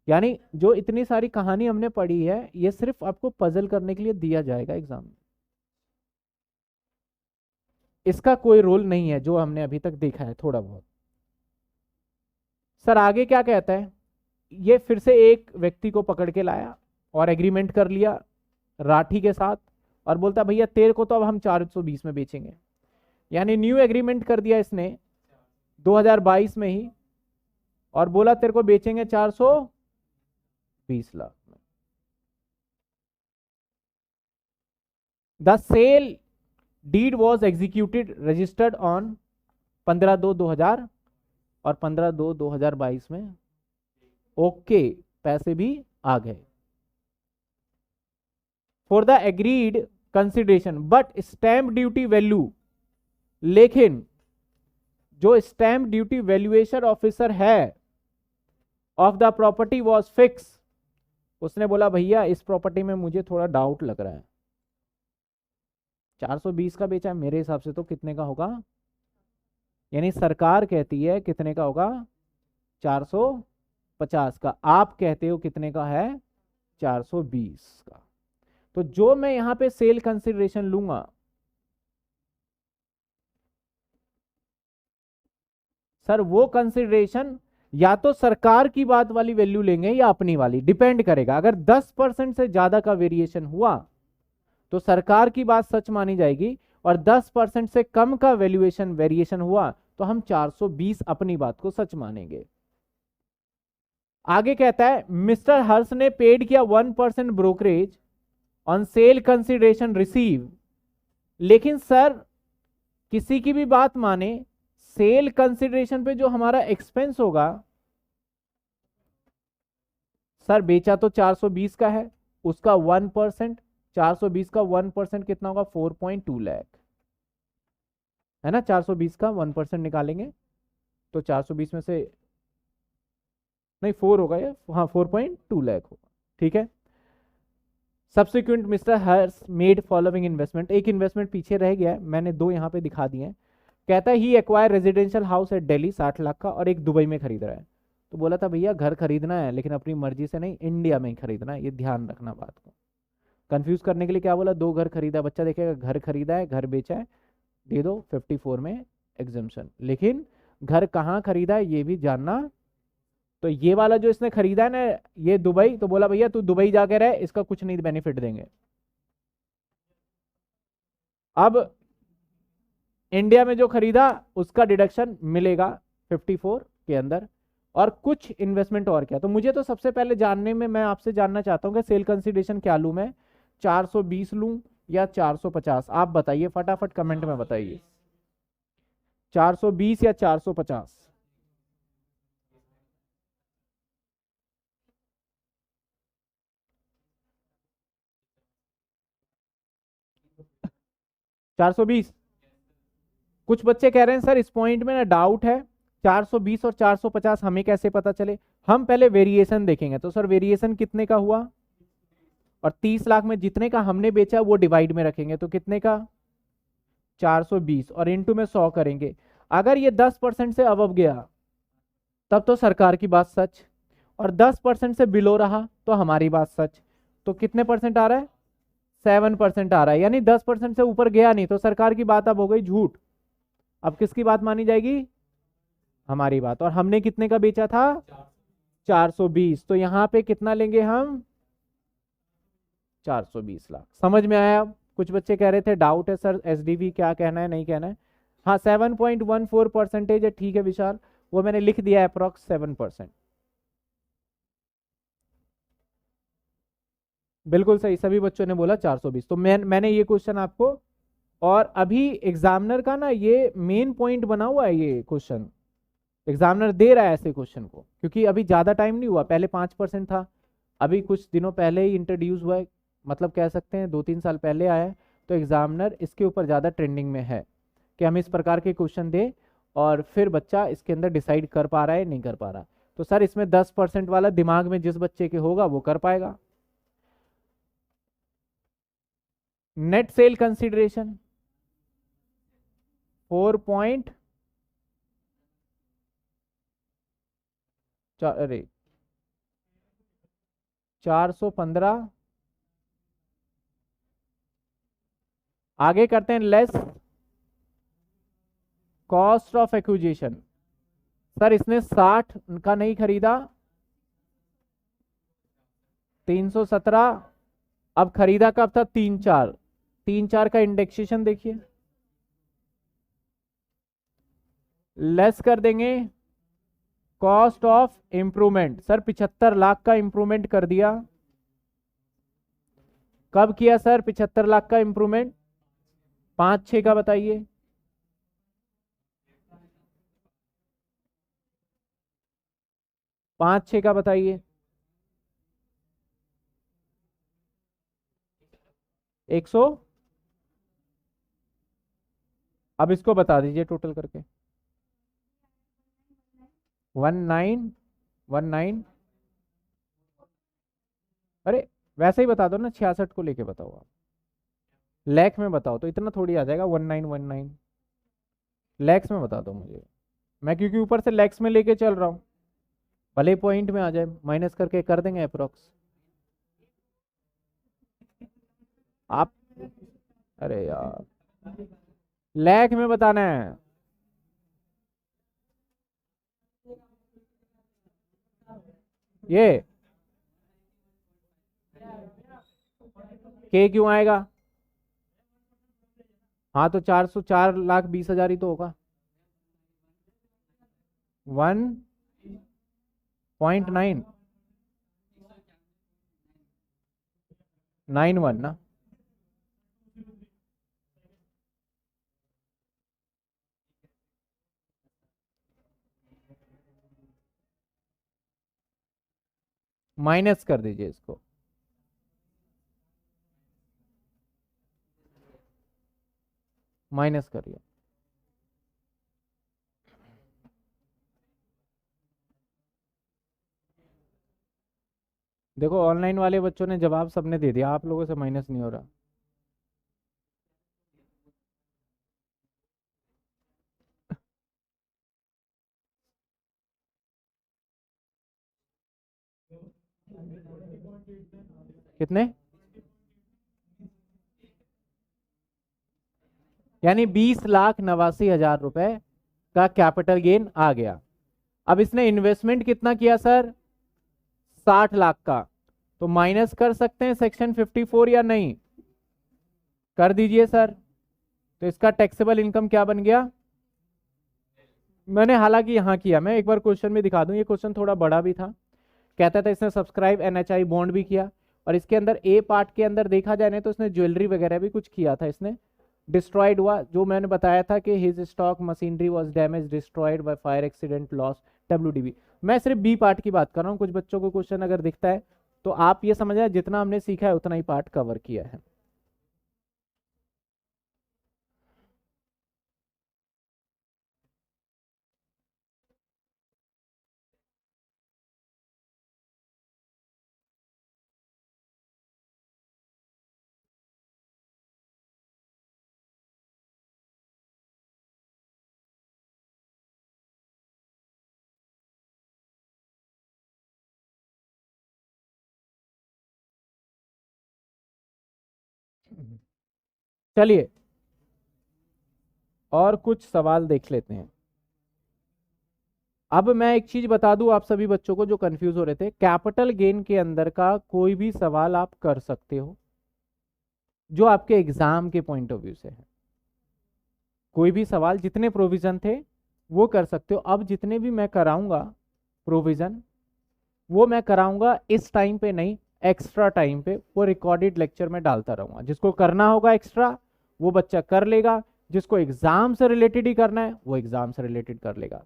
यानी जो इतनी सारी कहानी हमने पढ़ी है ये सिर्फ आपको पजल करने के लिए दिया जाएगा एग्जाम में, इसका कोई रोल नहीं है जो हमने अभी तक देखा है थोड़ा बहुत। सर आगे क्या कहता है, ये फिर से एक व्यक्ति को पकड़ के लाया और एग्रीमेंट कर लिया राठी के साथ, और बोलता भैया तेरे को तो अब हम 420 में बेचेंगे। यानी न्यू एग्रीमेंट कर दिया इसने 2022 में ही, और बोला तेरे को बेचेंगे 420 लाख में। The sale deed was executed registered on 15/2/2000 और 15/2/2022 में ओके पैसे भी आ गए for the agreed consideration, but stamp duty value, लेकिन जो स्टैंप ड्यूटी वैल्यूएशन ऑफिसर है of the property was fix, उसने बोला भैया इस प्रॉपर्टी में मुझे थोड़ा डाउट लग रहा है, 420 का बेचा है, मेरे हिसाब से तो कितने का होगा, यानी सरकार कहती है कितने का होगा 450 का, आप कहते हो कितने का है 420 का। तो जो मैं यहां पे सेल कंसिडरेशन लूंगा, सर वो कंसिडरेशन या तो सरकार की बात वाली वैल्यू लेंगे या अपनी वाली, डिपेंड करेगा। अगर 10% से ज्यादा का वेरिएशन हुआ तो सरकार की बात सच मानी जाएगी, और 10% से कम का वैल्यूएशन वेरिएशन हुआ तो हम 420 अपनी बात को सच मानेंगे। आगे कहता है मिस्टर हर्ष ने पेड किया 1% brokerage on sale consideration receive, लेकिन सर किसी की भी बात माने, सेल कंसिडरेशन पे जो हमारा एक्सपेंस होगा, सर बेचा तो 420 का है, उसका 1%, 420 का 1% कितना होगा 4.2 लाख, है ना। 420 का 1% निकालेंगे तो 420 में से नहीं 4 होगा ये, हाँ 4.2 लाख होगा, ठीक है। Subsequent mister Hars made following investment, एक इन्वेस्टमेंट पीछे रह गया है, मैंने दो यहां पे दिखा दिए हैं। कहता है he acquire residential house at Delhi 60 lakh का, और एक दुबई में खरीद रहा है। तो बोला था भैया घर खरीदना है लेकिन अपनी मर्जी से नहीं, इंडिया में ही खरीदना है, ये ध्यान रखना बात को। कंफ्यूज करने के लिए क्या बोला, 2 घर खरीदा, बच्चा देखेगा घर खरीदा है घर बेचा है, दे दो 54 में एग्जम्पशन, लेकिन घर कहाँ खरीदा है ये भी जानना। तो ये वाला जो इसने खरीदा है ना ये दुबई, तो बोला भैया तू दुबई जाके रहे, इसका कुछ नहीं बेनिफिट देंगे। अब इंडिया में जो खरीदा उसका डिडक्शन मिलेगा 54 के अंदर, और कुछ इन्वेस्टमेंट और क्या। तो मुझे तो सबसे पहले जानने में, मैं आपसे जानना चाहता हूं कि सेल कंसिडरेशन क्या लूं मैं, 420 लूं या 450, आप बताइए फटाफट कमेंट में बताइए, 420 या 450। 420। कुछ बच्चे कह रहे हैं सर इस पॉइंट में ना डाउट है, 420 और 450 हमें कैसे पता चले। हम पहले वेरिएशन देखेंगे, तो सर वेरिएशन कितने का हुआ, और 30 लाख में जितने का हमने बेचा वो डिवाइड में रखेंगे, तो कितने का 420, और इनटू में 100 करेंगे। अगर ये 10% से अबव गया तब तो सरकार की बात सच, और 10% से बिलो रहा तो हमारी बात सच। तो कितने परसेंट आ रहा है 7% आ रहा है, यानी 10% से ऊपर गया नहीं तो सरकार की बात अब हो गई झूठ। अब किसकी बात मानी जाएगी, हमारी बात। और हमने कितने का बेचा था 420, तो यहां पे कितना लेंगे हम 420 लाख। समझ में आया। कुछ बच्चे कह रहे थे डाउट है सर एसडीवी क्या कहना है नहीं कहना है। हाँ 7.14% है, ठीक है विशाल, वो मैंने लिख दिया अप्रोक्स 7%। बिल्कुल सही, सभी बच्चों ने बोला 420। तो मैंने ये क्वेश्चन आपको, और अभी एग्जामिनर का ना ये मेन पॉइंट बना हुआ है, ये क्वेश्चन एग्जामिनर दे रहा है ऐसे क्वेश्चन को, क्योंकि अभी ज्यादा टाइम नहीं हुआ, पहले 5% था, अभी कुछ दिनों पहले ही इंट्रोड्यूस हुआ है, मतलब कह सकते हैं 2-3 साल पहले आया है। तो एग्जामिनर इसके ऊपर ज्यादा ट्रेंडिंग में है कि हम इस प्रकार के क्वेश्चन दें, और फिर बच्चा इसके अंदर डिसाइड कर पा रहा है नहीं कर पा रहा। तो सर इसमें 10% वाला दिमाग में जिस बच्चे के होगा वो कर पाएगा। Net sale consideration 4. अरे 415। आगे करते हैं less cost of acquisition. Sir इसने 60 का नहीं खरीदा, 317। अब खरीदा कब था? 3-4। 3-4 का इंडेक्सेशन देखिए, लेस कर देंगे cost of improvement. Sir 75 lakh का इंप्रूवमेंट कर दिया। कब किया सर 75 लाख का इंप्रूवमेंट? 5-6 का बताइए। 5-6 का बताइए। 100। अब इसको बता दीजिए टोटल करके। 1919। अरे वैसे ही बता दो ना, 66 को लेके बताओ आप। लैख में बताओ तो इतना थोड़ी आ जाएगा 1919। लैक्स में बता दो मुझे, मैं क्योंकि ऊपर से लैक्स में लेके चल रहा हूं, भले पॉइंट में आ जाए माइनस करके कर देंगे अप्रोक्स आप। अरे यार लैख में बताना है। ये के क्यों आएगा? हाँ तो 404,20,000 ही तो होगा। 1.991 ना। माइनस कर दीजिए इसको। माइनस करिए। देखो ऑनलाइन वाले बच्चों ने जवाब सबने दे दिया, आप लोगों से माइनस नहीं हो रहा। कितने? यानी 20,89,000 रुपए का कैपिटल गेन आ गया। अब इसने इन्वेस्टमेंट कितना किया सर? 60 लाख का। तो माइनस कर सकते हैं सेक्शन 54 या नहीं? कर दीजिए सर। तो इसका टैक्सेबल इनकम क्या बन गया? मैंने हालांकि यहां किया, मैं एक बार क्वेश्चन में दिखा दूं, ये क्वेश्चन थोड़ा बड़ा भी था। कहता था इसने सब्सक्राइब एनएचआई बॉन्ड भी किया, और इसके अंदर ए पार्ट के अंदर देखा जाए ना तो इसने ज्वेलरी वगैरह भी कुछ किया था। इसने डिस्ट्रॉयड हुआ, जो मैंने बताया था कि his stock machinery was damage destroyed by fire accident loss WDB. मैं सिर्फ बी पार्ट की बात कर रहा हूँ। कुछ बच्चों को क्वेश्चन अगर दिखता है तो आप ये समझ आए जितना हमने सीखा है उतना ही पार्ट कवर किया है। चलिए और कुछ सवाल देख लेते हैं। अब मैं एक चीज बता दूं आप सभी बच्चों को जो कंफ्यूज हो रहे थे, कैपिटल गेन के अंदर का कोई भी सवाल आप कर सकते हो जो आपके एग्जाम के पॉइंट ऑफ व्यू से है। कोई भी सवाल, जितने प्रोविजन थे वो कर सकते हो। अब जितने भी मैं कराऊंगा प्रोविजन, वो मैं कराऊंगा इस टाइम पे नहीं, एक्स्ट्रा टाइम पे, वो रिकॉर्डेड लेक्चर में डालता रहूंगा। जिसको करना होगा एक्स्ट्रा वो बच्चा कर लेगा, जिसको एग्जाम से रिलेटेड ही करना है वो एग्जाम से रिलेटेड कर लेगा।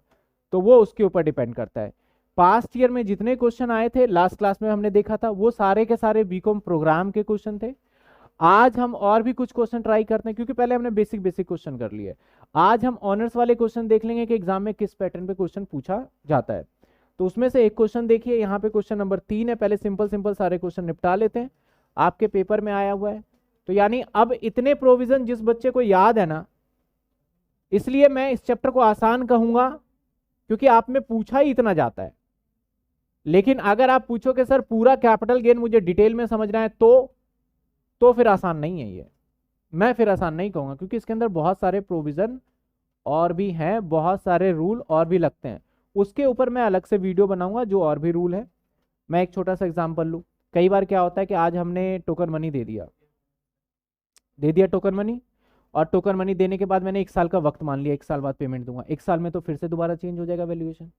तो वो उसके ऊपर डिपेंड करता है। पास्ट ईयर में जितने क्वेश्चन आए थे लास्ट क्लास में हमने देखा था, वो सारे के सारे बीकॉम प्रोग्राम के क्वेश्चन थे। आज हम और भी कुछ क्वेश्चन ट्राई करते हैं, क्योंकि पहले हमने बेसिक बेसिक क्वेश्चन कर लिए। आज हम ऑनर्स वाले क्वेश्चन देख लेंगे कि एग्जाम में किस पैटर्न पे क्वेश्चन पूछा जाता है। तो उसमें से एक क्वेश्चन देखिए, यहाँ पे क्वेश्चन नंबर 3 है। पहले सिंपल सिंपल सारे क्वेश्चन निपटा लेते हैं, आपके पेपर में आया हुआ है। तो यानी अब इतने प्रोविजन जिस बच्चे को याद है ना, इसलिए मैं इस चैप्टर को आसान कहूंगा क्योंकि आप में पूछा ही इतना जाता है। लेकिन अगर आप पूछो कि सर पूरा कैपिटल गेन मुझे डिटेल में समझना है तो फिर आसान नहीं है ये। मैं फिर आसान नहीं कहूंगा, क्योंकि इसके अंदर बहुत सारे प्रोविजन और भी हैं, बहुत सारे रूल और भी लगते हैं। उसके ऊपर मैं अलग से वीडियो बनाऊंगा जो और भी रूल है। मैं एक छोटा सा एग्जांपल लूं। कई बार क्या होता है कि आज हमने टोकन मनी दे दिया टोकन मनी, और टोकन मनी देने के बाद मैंने 1 साल का वक्त मान लिया, 1 साल बाद पेमेंट दूंगा। 1 साल में तो फिर से दोबारा चेंज हो जाएगा वैल्यूएशन।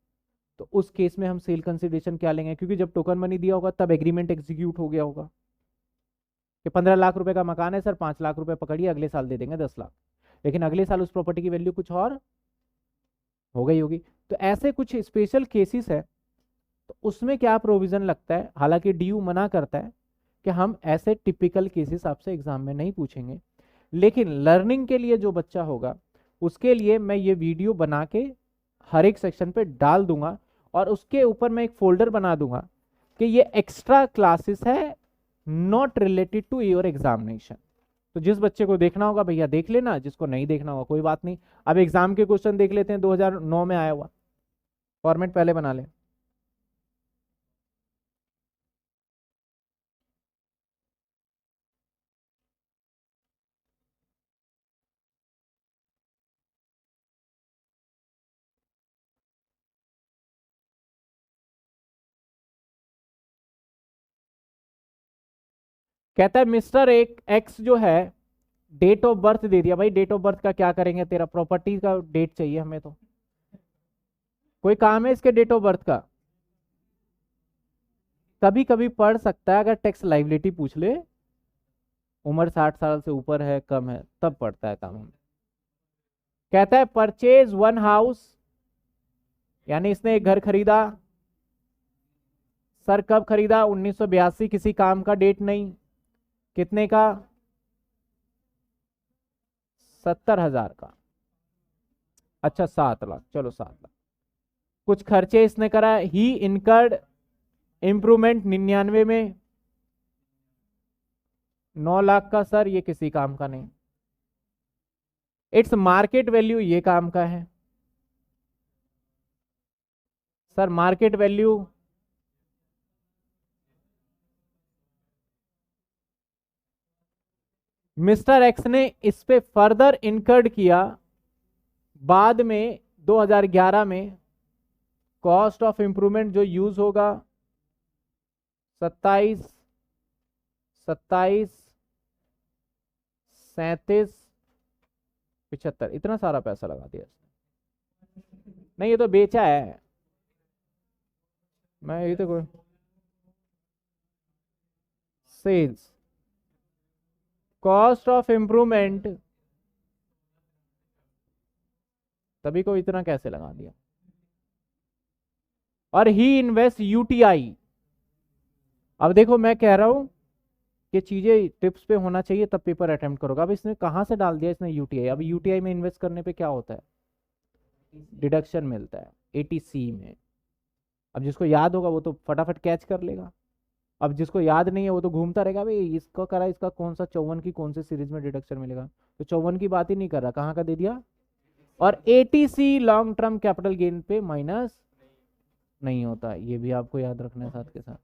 तो उस केस में हम सेल कंसिडरेशन क्या लेंगे, क्योंकि जब टोकन मनी दिया होगा तब एग्रीमेंट एग्जीक्यूट हो गया होगा कि 15 लाख रुपए का मकान है सर, 5 लाख रुपए पकड़िए, अगले साल दे देंगे 10 लाख। लेकिन अगले साल उस प्रॉपर्टी की वैल्यू कुछ और हो गई होगी। तो ऐसे कुछ स्पेशल केसेस है, तो उसमें क्या प्रोविजन लगता है, हालांकि डीयू मना करता है कि हम ऐसे टिपिकल केसेस आपसे एग्जाम में नहीं पूछेंगे, लेकिन लर्निंग के लिए जो बच्चा होगा उसके लिए मैं ये वीडियो बना के हर एक सेक्शन पे डाल दूंगा, और उसके ऊपर मैं एक फोल्डर बना दूंगा कि ये एक्स्ट्रा क्लासेस है, not related to your examination. तो जिस बच्चे को देखना होगा भैया देख लेना, जिसको नहीं देखना होगा कोई बात नहीं। अब एग्जाम के क्वेश्चन देख लेते हैं, 2009 में आया हुआ फॉर्मेट पहले बना ले। कहता है मिस्टर एक एक्स जो है, डेट ऑफ बर्थ दे दिया। भाई डेट ऑफ बर्थ का क्या करेंगे, तेरा प्रॉपर्टी का डेट चाहिए हमें, तो कोई काम है इसके डेट ऑफ बर्थ का? कभी कभी पढ़ सकता है, अगर टैक्स लाइबिलिटी पूछ ले, उम्र 60 साल से ऊपर है कम है तब पढ़ता है काम हमें। कहता है परचेज वन हाउस, यानी इसने एक घर खरीदा। सर कब खरीदा? 1982, किसी काम का डेट नहीं। कितने का? 70,000 का। अच्छा 7 लाख, चलो 7 लाख। कुछ खर्चे इसने करा, ही इनकर्ड इंप्रूवमेंट 99 में 9 लाख का। सर ये किसी काम का नहीं। इट्स मार्केट वैल्यू ये काम का है। Sir market value mister x ने इस पे फर्दर इनकर्ड किया बाद में 2011 में। कॉस्ट ऑफ इंप्रूवमेंट जो यूज होगा 27, 27, 37, 75, इतना सारा पैसा लगा दिया इसने। नहीं ये तो बेचा है, मैं ये तो कोई सेल्स कॉस्ट ऑफ इंप्रूवमेंट, तभी को इतना कैसे लगा दिया। और ही इन्वेस्ट यूटीआई। अब देखो मैं कह रहा हूं कि चीजें टिप्स पे होना चाहिए तब पेपर अटेम्प्ट करोगे। अब इसने कहां से डाल दिया इसने यूटीआई। अब यूटीआई में इन्वेस्ट करने पे क्या होता है, डिडक्शन मिलता है एटीसी में। अब जिसको याद होगा वो तो फटाफट कैच कर लेगा। अब जिसको याद नहीं है वो तो घूमता रहेगा, भाई इसको करा, इसका कौन सा 54 की कौन सी सीरीज में डिडक्शन मिलेगा। तो 54 की बात ही नहीं कर रहा, कहाँ का दे दिया। और ATC long term capital gain पे माइनस नहीं होता, ये भी आपको याद रखना है साथ के साथ।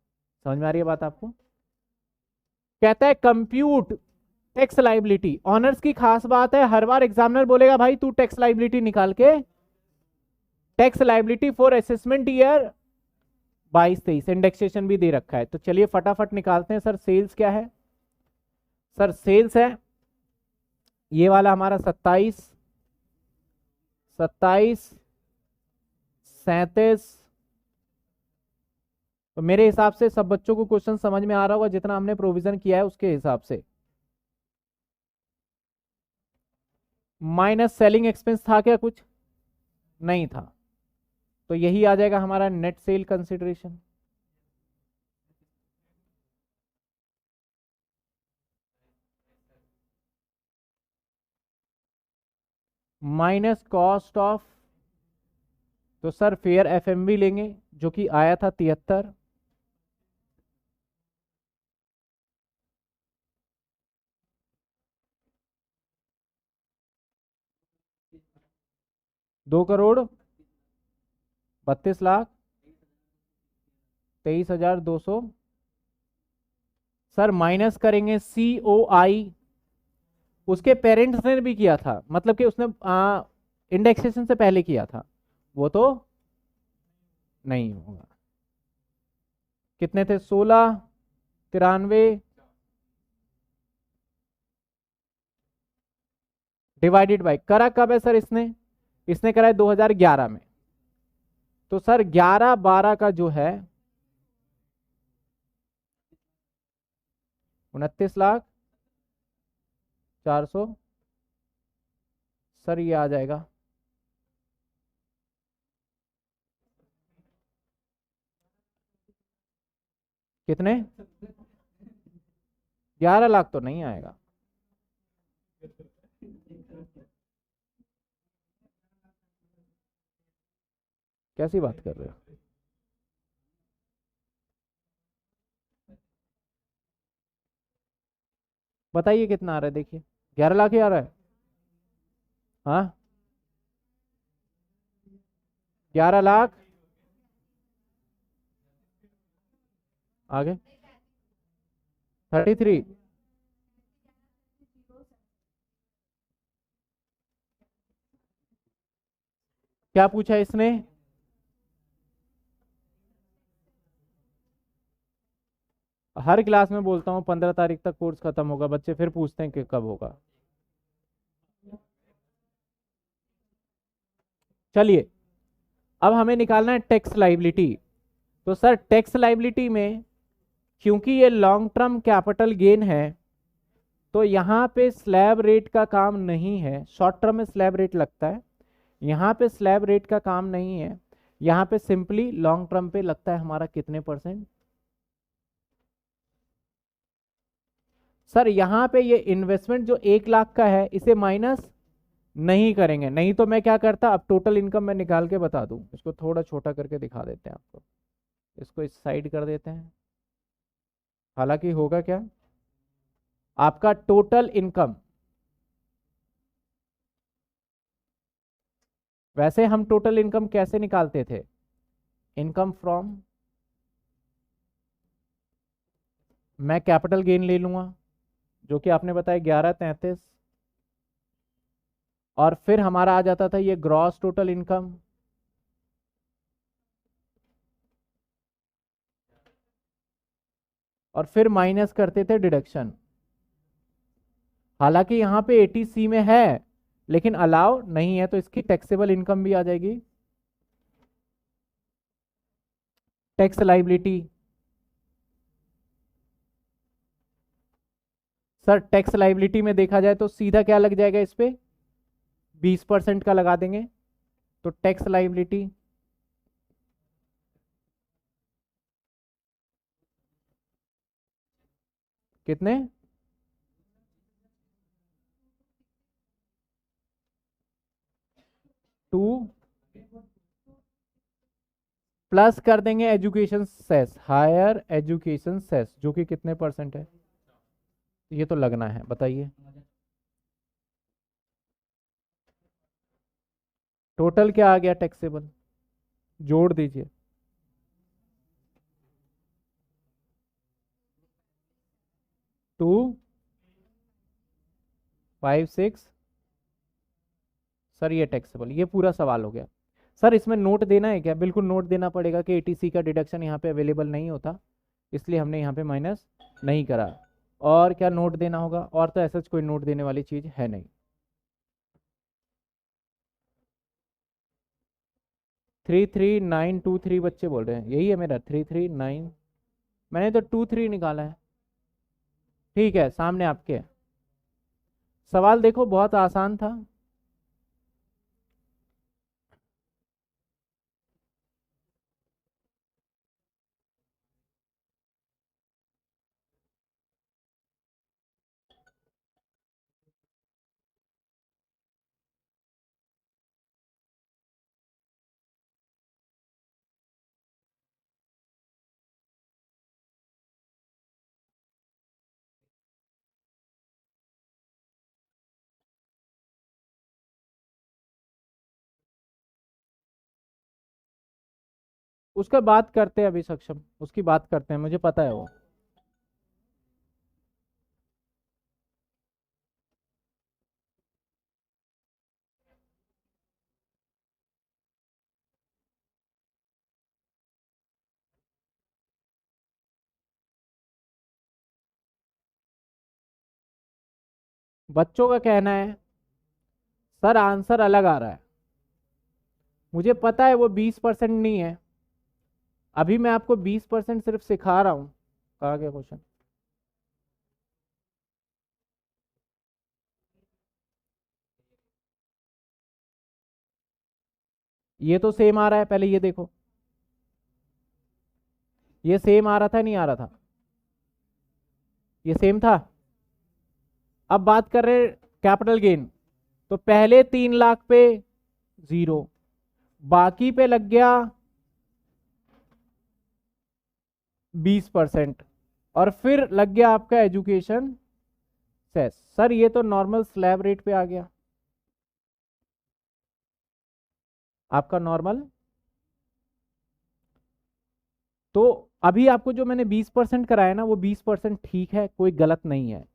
समझ में आ रही है बात आपको? कहता है कंप्यूट टैक्स लाइबिलिटी। ऑनर्स की खास बात है, हर बार एग्जामिनर बोलेगा भाई तू टैक्स लाइबिलिटी निकाल के, tax liability for assessment year 22-23, indexation भी दे रखा है। तो चलिए फटाफट निकालते हैं। सर सेल्स क्या है? सर सेल्स है ये वाला हमारा 27, 27, 37। तो मेरे हिसाब से सब बच्चों को क्वेश्चन समझ में आ रहा होगा, जितना हमने प्रोविजन किया है उसके हिसाब से। माइनस सेलिंग एक्सपेंस था क्या कुछ? नहीं था। तो यही आ जाएगा हमारा net sale consideration. Minus cost of, तो सर फेयर एफएमवी लेंगे जो कि आया था 73। दो करोड़ 32 लाख। 23,200। सर माइनस करेंगे COI, उसके पेरेंट्स ने भी किया था, मतलब कि उसने इंडेक्सेशन से पहले किया था, वो तो नहीं होगा। कितने थे? 16, 93 डिवाइडेड बाय, करा कब है सर इसने? इसने करा है 2011 में। तो सर 11/12 का जो है 29,04,000, सर ये आ जाएगा कितने? 11 लाख तो नहीं आएगा। कैसी बात कर रहे हो? बताइए कितना आ रहा है, देखिए 11 लाख ही आ रहा है। हाँ, 11 लाख आगे 33। क्या पूछा इसने? हर क्लास में बोलता हूँ 15 तारीख तक कोर्स खत्म होगा, बच्चे फिर पूछते हैं कि कब होगा। चलिए, अब हमें निकालना है टैक्स लाइबिलिटी। तो सर टैक्स लाइबिलिटी में क्योंकि ये लॉन्ग टर्म कैपिटल गेन है, तो यहाँ पे स्लैब रेट का काम नहीं है, शॉर्ट टर्म में स्लैब रेट लगता है, यहाँ पे स्लैब रेट का काम नहीं है, यहाँ पे सिंपली लॉन्ग टर्म पे लगता है हमारा कितने परसेंट? सर यहाँ पे ये इन्वेस्टमेंट जो 1 लाख का है इसे माइनस नहीं करेंगे, नहीं तो मैं क्या करता, अब टोटल इनकम मैं निकाल के बता दूं, इसको थोड़ा छोटा करके दिखा देते हैं आपको, इसको इस साइड कर देते हैं। हालांकि होगा क्या, आपका टोटल इनकम, वैसे हम टोटल इनकम कैसे निकालते थे? इनकम फ्रॉम, मैं कैपिटल गेन ले लूंगा जो कि आपने बताया 1133, और फिर हमारा आ जाता था ये ग्रॉस टोटल इनकम, और फिर माइनस करते थे डिडक्शन। हालांकि यहाँ पे 80C में है लेकिन अलाउ नहीं है, तो इसकी टैक्सेबल इनकम भी आ जाएगी। Tax liability, sir tax liability में देखा जाए तो सीधा क्या लग जाएगा इस पे, 20% का लगा देंगे, तो टैक्स लाइबिलिटी कितने? 2 प्लस कर देंगे education cess, higher education cess, जो कि कितने परसेंट है? ये तो लगना है, बताइए। टोटल क्या आ गया टैक्सेबल, जोड़ दीजिए। 256, सर ये टैक्सेबल, ये पूरा सवाल हो गया। सर इसमें नोट देना है क्या? बिल्कुल नोट देना पड़ेगा कि ATC का डिडक्शन यहाँ पे अवेलेबल नहीं होता, इसलिए हमने यहाँ पे माइनस नहीं करा। और क्या नोट देना होगा? और तो ऐसा कोई नोट देने वाली चीज है नहीं। 33923 बच्चे बोल रहे हैं, यही है मेरा 339, मैंने तो 23 निकाला है। ठीक है, सामने आपके है। सवाल देखो बहुत आसान था। उसका बात करते हैं अभी सक्षम, उसकी बात करते हैं, मुझे पता है वो। बच्चों का कहना है सर आंसर अलग आ रहा है। मुझे पता है वो 20% नहीं है, अभी मैं आपको 20% सिर्फ सिखा रहा हूं। कहा गया क्वेश्चन? ये तो सेम आ रहा है, पहले ये देखो, ये सेम आ रहा था नहीं आ रहा था? ये सेम था। अब बात कर रहे कैपिटल गेन, तो पहले 3 लाख पे जीरो, बाकी पे लग गया 20%, और फिर लग गया आपका एजुकेशन सेस। सर ये तो नॉर्मल स्लैब रेट पे आ गया आपका नॉर्मल। तो अभी आपको जो मैंने 20% कराया ना, वो 20% ठीक है, कोई गलत नहीं है।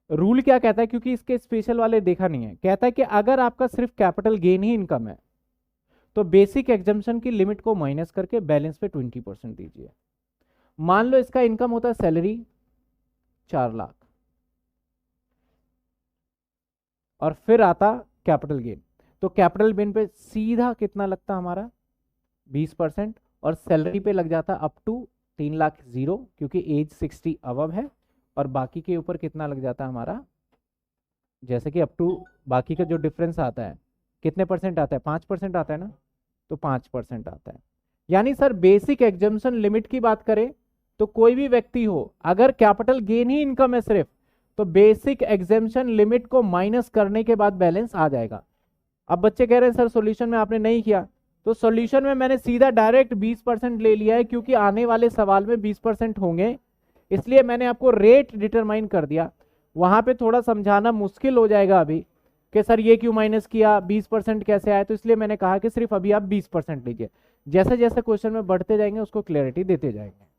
रूल क्या कहता है, क्योंकि इसके स्पेशल वाले देखा नहीं है, कहता है कि अगर आपका सिर्फ कैपिटल गेन ही इनकम है तो बेसिक एग्जम्पशन की लिमिट को माइनस करके बैलेंस पे 20% दीजिए। मान लो इसका इनकम होता है सैलरी 4 लाख, और फिर आता कैपिटल गेन, तो कैपिटल गेन पे सीधा कितना लगता हमारा 20%, और सैलरी पे लग जाता अप टू 3 लाख जीरो, क्योंकि एज 60 अबव है, और बाकी के ऊपर कितना लग जाता है हमारा, जैसे कि अप टू, बाकी का जो डिफरेंस आता है कितने परसेंट आता है, 5% आता है ना, तो 5% आता है। यानी सर बेसिक एग्जम्पशन लिमिट की बात करें तो कोई भी व्यक्ति हो, अगर कैपिटल गेन ही इनकम है सिर्फ, तो बेसिक एग्जम्पशन लिमिट को माइनस करने के बाद बैलेंस आ जाएगा। अब बच्चे कह रहे हैं सर सॉल्यूशन में आपने नहीं किया, तो सॉल्यूशन में मैंने सीधा डायरेक्ट 20% ले लिया है, क्योंकि आने वाले सवाल में 20% होंगे, इसलिए मैंने आपको रेट डिटरमाइन कर दिया। वहां पे थोड़ा समझाना मुश्किल हो जाएगा अभी कि सर ये क्यों माइनस किया, 20% कैसे आया, तो इसलिए मैंने कहा कि सिर्फ अभी आप 20% लीजिए, जैसे जैसे क्वेश्चन में बढ़ते जाएंगे उसको क्लैरिटी देते जाएंगे।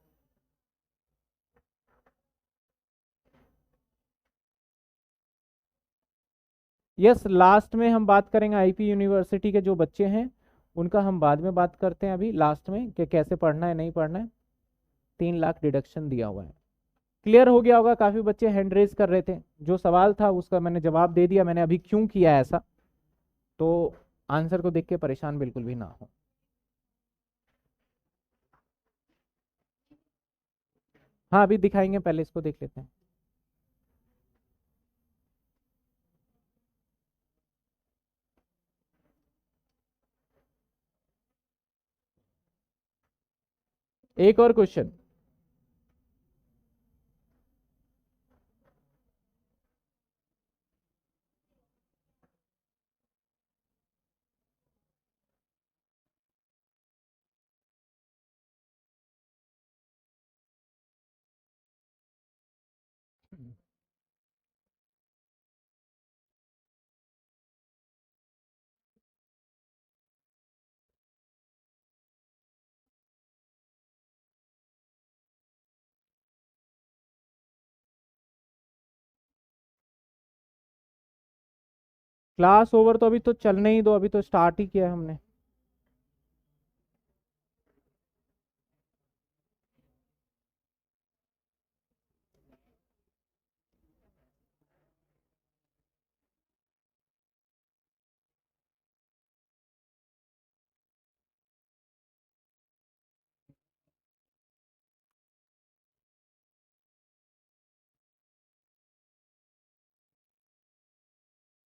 यस, लास्ट में हम बात करेंगे आईपी यूनिवर्सिटी के जो बच्चे हैं उनका, हम बाद में बात करते हैं, अभी लास्ट में कि कैसे पढ़ना है नहीं पढ़ना है। 3 लाख डिडक्शन दिया हुआ है। क्लियर हो गया होगा, काफी बच्चे हैंड रेज कर रहे थे, जो सवाल था उसका मैंने जवाब दे दिया, मैंने अभी क्यों किया ऐसा, तो आंसर को देख के परेशान बिल्कुल भी ना हो। हाँ अभी दिखाएंगे, पहले इसको देख लेते हैं। एक और क्वेश्चन। क्लास ओवर तो अभी तो चलने ही दो, अभी तो स्टार्ट ही किया है हमने।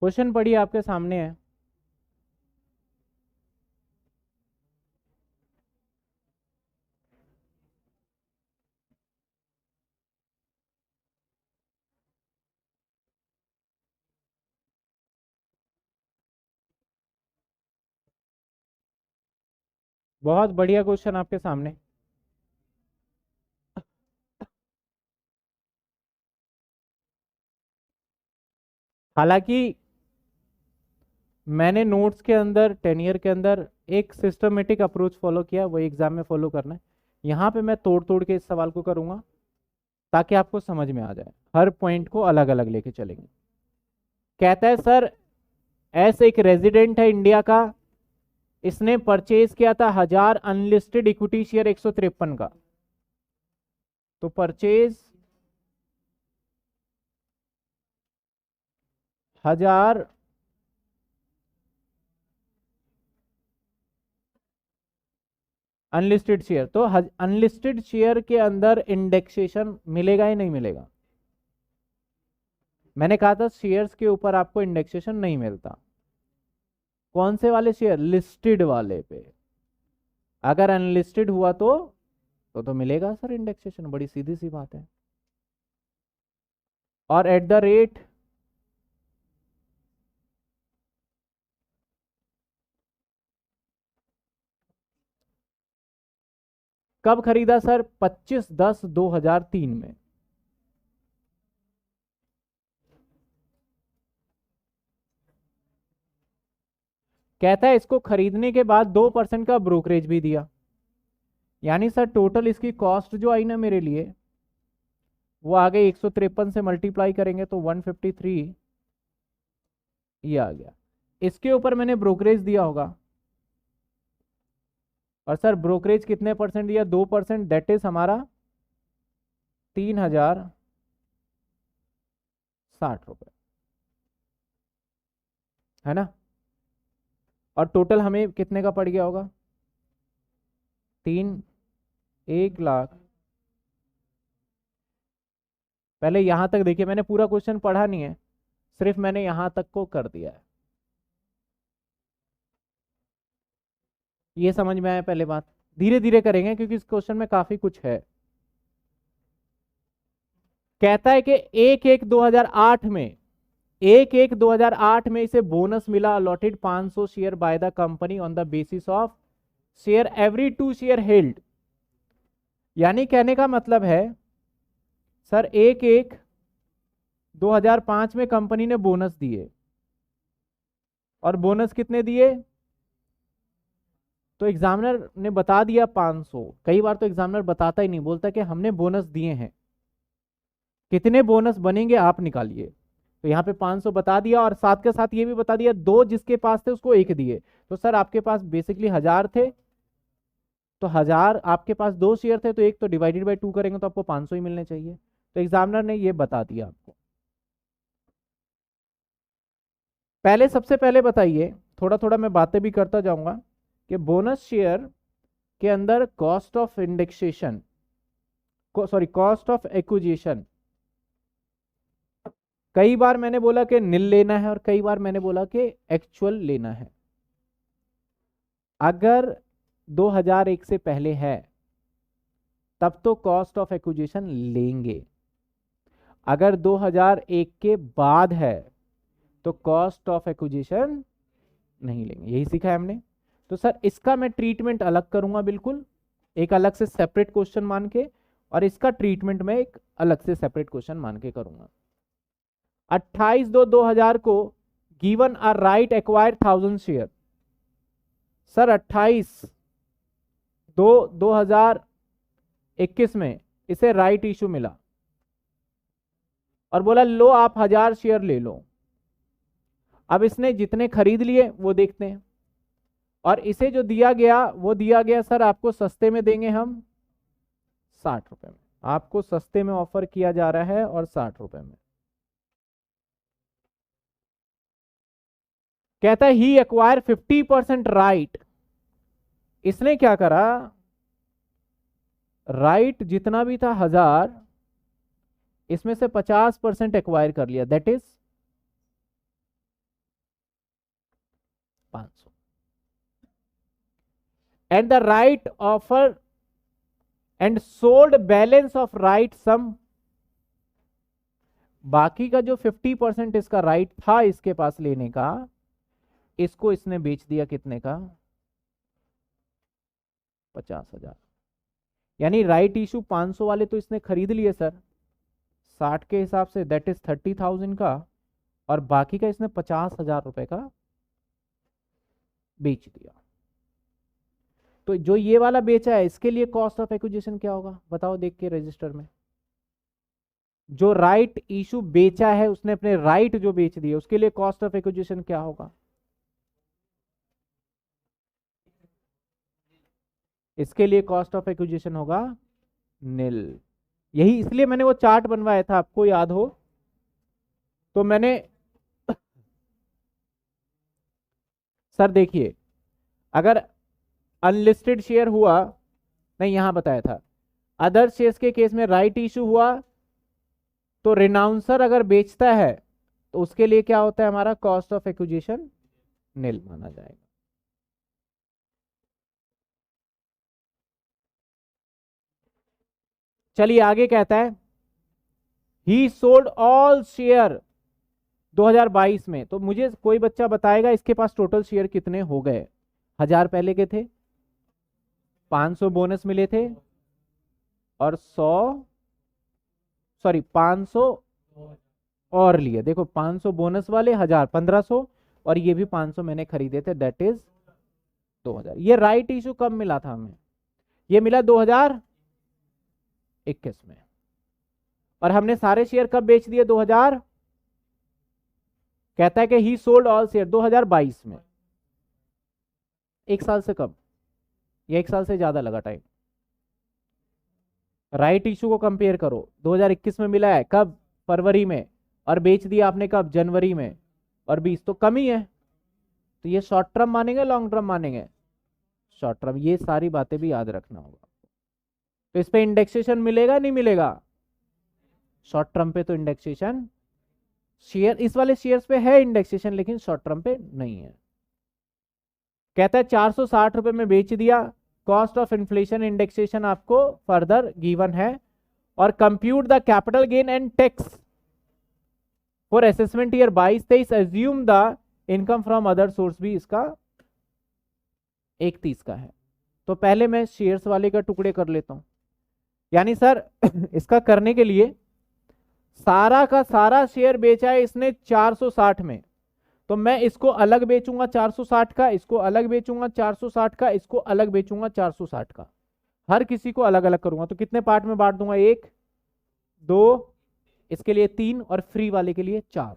क्वेश्चन पढ़िए, आपके सामने है। बहुत बढ़िया क्वेश्चन आपके सामने। हालांकि मैंने नोट्स के अंदर 10 ईयर के अंदर एक सिस्टमेटिक अप्रोच फॉलो किया, वही एग्जाम में फॉलो करना है। यहाँ पे मैं तोड़ तोड़ के इस सवाल को करूंगा ताकि आपको समझ में आ जाए, हर पॉइंट को अलग अलग लेके चलेंगे। कहता है सर ऐसे एक रेजिडेंट है इंडिया का, इसने परचेज किया था 1000 अनलिस्टेड इक्विटी शेयर 153 का। तो परचेज 1000 अनलिस्टेड शेयर, तो अनलिस्टेड शेयर के अंदर इंडेक्सेशन मिलेगा या नहीं मिलेगा? मैंने कहा था शेयर्स के ऊपर आपको इंडेक्सेशन नहीं मिलता। कौन से वाले शेयर? लिस्टेड वाले पे। अगर अनलिस्टेड हुआ तो मिलेगा सर इंडेक्सेशन, बड़ी सीधी सी बात है। और एट द रेट कब खरीदा सर? 25/10/2003 में। कहता है इसको खरीदने के बाद 2% का ब्रोकरेज भी दिया, यानी सर टोटल इसकी कॉस्ट जो आई ना मेरे लिए, वो आ गई 153 से मल्टीप्लाई करेंगे तो 153 ये आ गया। इसके ऊपर मैंने ब्रोकरेज दिया होगा, और सर ब्रोकरेज कितने परसेंट दिया? 2%, दैट इज हमारा 3060 रुपये, है ना। और टोटल हमें कितने का पड़ गया होगा? 1,00,000। पहले यहां तक देखिए, मैंने पूरा क्वेश्चन पढ़ा नहीं है, सिर्फ मैंने यहां तक को कर दिया है। ये समझ में आया? पहले बात धीरे धीरे करेंगे क्योंकि इस क्वेश्चन में काफी कुछ है। कहता है कि 1/1/2008 में 1/1/2008 में इसे बोनस मिला allotted 500 share by the company on the basis of share every 2 share held. यानी कहने का मतलब है सर 1/1/2005 में कंपनी ने बोनस दिए, और बोनस कितने दिए? तो एग्जामिनर ने बता दिया 500। कई बार तो एग्जामिनर बताता ही नहीं, बोलता कि हमने बोनस दिए हैं, कितने बोनस बनेंगे आप निकालिए। तो यहाँ पे 500 बता दिया, और साथ के साथ ये भी बता दिया 2 जिसके पास थे उसको 1 दिए। तो सर आपके पास बेसिकली 1000 थे, तो 1000 आपके पास 2 शेयर थे, तो एक तो डिवाइडेड बाय 2 करेंगे तो आपको 500 ही मिलने चाहिए। तो एग्जामिनर ने ये बता दिया आपको। पहले सबसे पहले बताइए, थोड़ा थोड़ा मैं बातें भी करता जाऊंगा, कि बोनस शेयर के अंदर cost of indexation, sorry cost of acquisition, कई बार मैंने बोला कि निल लेना है और कई बार मैंने बोला कि एक्चुअल लेना है। अगर 2001 से पहले है तब तो कॉस्ट ऑफ एक्विजिशन लेंगे, अगर 2001 के बाद है तो कॉस्ट ऑफ एक्विजिशन नहीं लेंगे। यही सीखा है हमने। तो सर इसका मैं ट्रीटमेंट अलग करूंगा, बिल्कुल एक अलग से सेपरेट क्वेश्चन मान के, और इसका ट्रीटमेंट मैं एक अलग से सेपरेट क्वेश्चन मान के करूंगा। 28/2/2000 को given a right acquire 1000 share. Sir 28/2/2021 में इसे राइट इशू मिला और बोला लो आप 1000 शेयर ले लो। अब इसने जितने खरीद लिए वो देखते हैं, और इसे जो दिया गया वो दिया गया सर आपको सस्ते में देंगे हम 60 रुपए में। आपको सस्ते में ऑफर किया जा रहा है और 60 रुपए में। कहता है ही एक्वायर 50% राइट। इसने क्या करा, राइट जितना भी था 1000, इसमें से 50% एक्वायर कर लिया, that is 500। And the right offer and sold balance of right sum. बाकी का जो 50% इसका राइट था इसके पास लेने का, इसको इसने बेच दिया कितने का? 50,000। यानी राइट इशू 500 वाले तो इसने खरीद लिए सर 60 के हिसाब से, दैट इज 30,000 का, और बाकी का इसने 50,000 रुपए का बेच दिया। तो जो ये वाला बेचा है इसके लिए कॉस्ट ऑफ एक्विजिशन क्या होगा बताओ देख के रजिस्टर में। जो राइट इशू बेचा है उसने अपने राइट जो बेच दिए उसके लिए कॉस्ट ऑफ एक्विजिशन क्या होगा। इसके लिए कॉस्ट ऑफ एक्विजिशन होगा नील। यही इसलिए मैंने वो चार्ट बनवाया था आपको याद हो तो मैंने सर देखिए अगर अनलिस्टेड शेयर हुआ नहीं यहां बताया था अदर शेयर्स के केस में राइट इशू हुआ तो रिनाउंसर अगर बेचता है तो उसके लिए क्या होता है हमारा कॉस्ट ऑफ एक्विजिशन नील माना जाएगा। चलिए आगे कहता है ही सोल्ड ऑल शेयर 2022 में। तो मुझे कोई बच्चा बताएगा इसके पास टोटल शेयर कितने हो गए। 1000 पहले के थे 500 बोनस मिले थे और 500 और लिए। देखो 500 बोनस वाले 1000 1500 और ये भी 500 मैंने खरीदे थे दैट इज 2000। ये राइट इशू कब मिला था हमें ये मिला 2021 में और हमने सारे शेयर कब बेच दिए 2000 कहता है कि ही सोल्ड ऑल शेयर 2022 में। एक साल से कब ये एक साल से ज्यादा लगा टाइम। राइट इशू को कंपेयर करो 2021 में मिला है कब फरवरी में और बेच दिया आपने कब जनवरी में और 20 तो कम ही है। तो ये शॉर्ट टर्म मानेंगे लॉन्ग टर्म मानेंगे शॉर्ट टर्म। ये सारी बातें भी याद रखना होगा। तो इस पे इंडेक्सेशन मिलेगा नहीं मिलेगा शॉर्ट टर्म पे तो इंडेक्सेशन शेयर इस वाले शेयर्स पे है इंडेक्सेशन लेकिन शॉर्ट टर्म पे नहीं है। कहता है 460 रुपए में बेच दिया कॉस्ट ऑफ इन्फ्लेशन इंडेक्सेशन आपको फर्दर गिवन है और compute the capital gain and tax for assessment year 22-23 assume the income from other source भी इसका 31 का है। तो पहले मैं शेयर्स वाले का टुकड़े कर लेता हूं यानी सर इसका करने के लिए सारा का सारा शेयर बेचा है इसने 460 में तो मैं इसको अलग बेचूंगा 460 का इसको अलग बेचूंगा 460 का इसको अलग बेचूंगा 460 का हर किसी को अलग अलग करूंगा। तो कितने पार्ट में बांट दूंगा 1 2 इसके लिए 3 और फ्री वाले के लिए 4।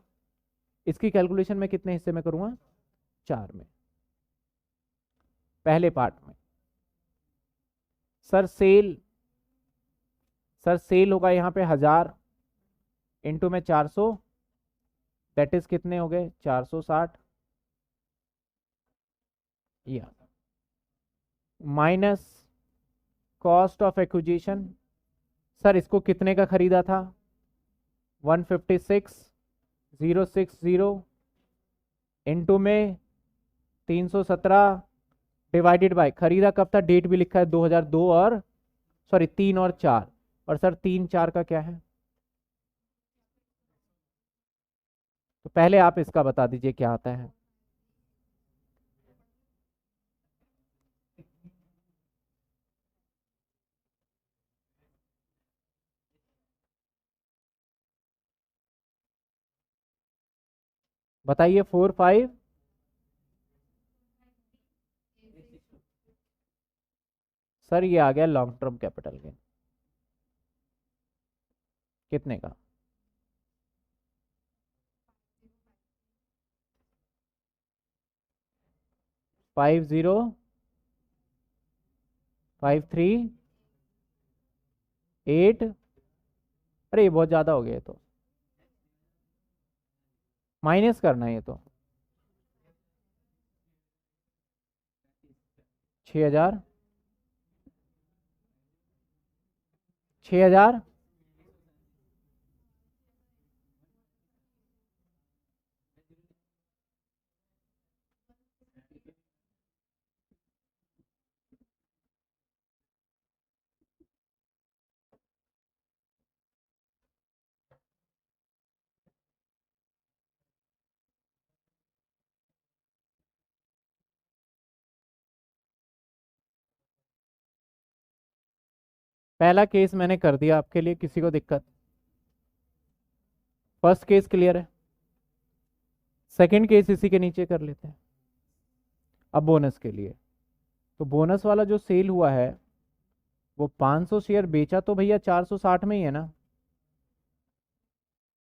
इसकी कैलकुलेशन में कितने हिस्से में करूंगा 4 में। पहले पार्ट में सर सेल होगा यहां पे 1000 इंटू में 400 दैट इज कितने हो गए 460 या minus cost of acquisition. Sir इसको कितने का खरीदा था 156,060 इंटू में 317 डिवाइडेड बाय खरीदा कब था डेट भी लिखा है 2002 और 3 और 4 और सर 3 4 का क्या है। तो पहले आप इसका बता दीजिए क्या आता है। बताइए 4 5 सर ये आ गया लॉन्ग टर्म कैपिटल गेन कितने का 5053 8 अरे ये बहुत ज्यादा हो गया ये तो माइनस करना है ये तो 6000 6000 पहला केस मैंने कर दिया आपके लिए किसी को दिक्कत फर्स्ट केस क्लियर है। सेकंड केस इसी के नीचे कर लेते हैं। अब बोनस के लिए, तो बोनस वाला जो सेल हुआ है वो 500 शेयर बेचा तो भैया 460 में ही है ना,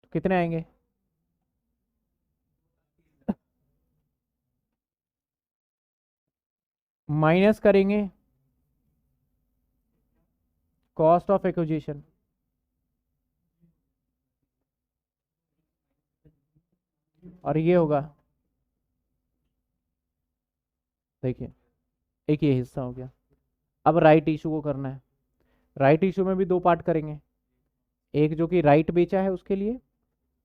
तो कितने आएंगे? माइनस करेंगे कॉस्ट ऑफ एक्विजिशन, और ये होगा, देखिए एक ये हिस्सा हो गया। अब राइट इशू को करना है। राइट इशू में भी दो पार्ट करेंगे, एक जो कि राइट बेचा है उसके लिए,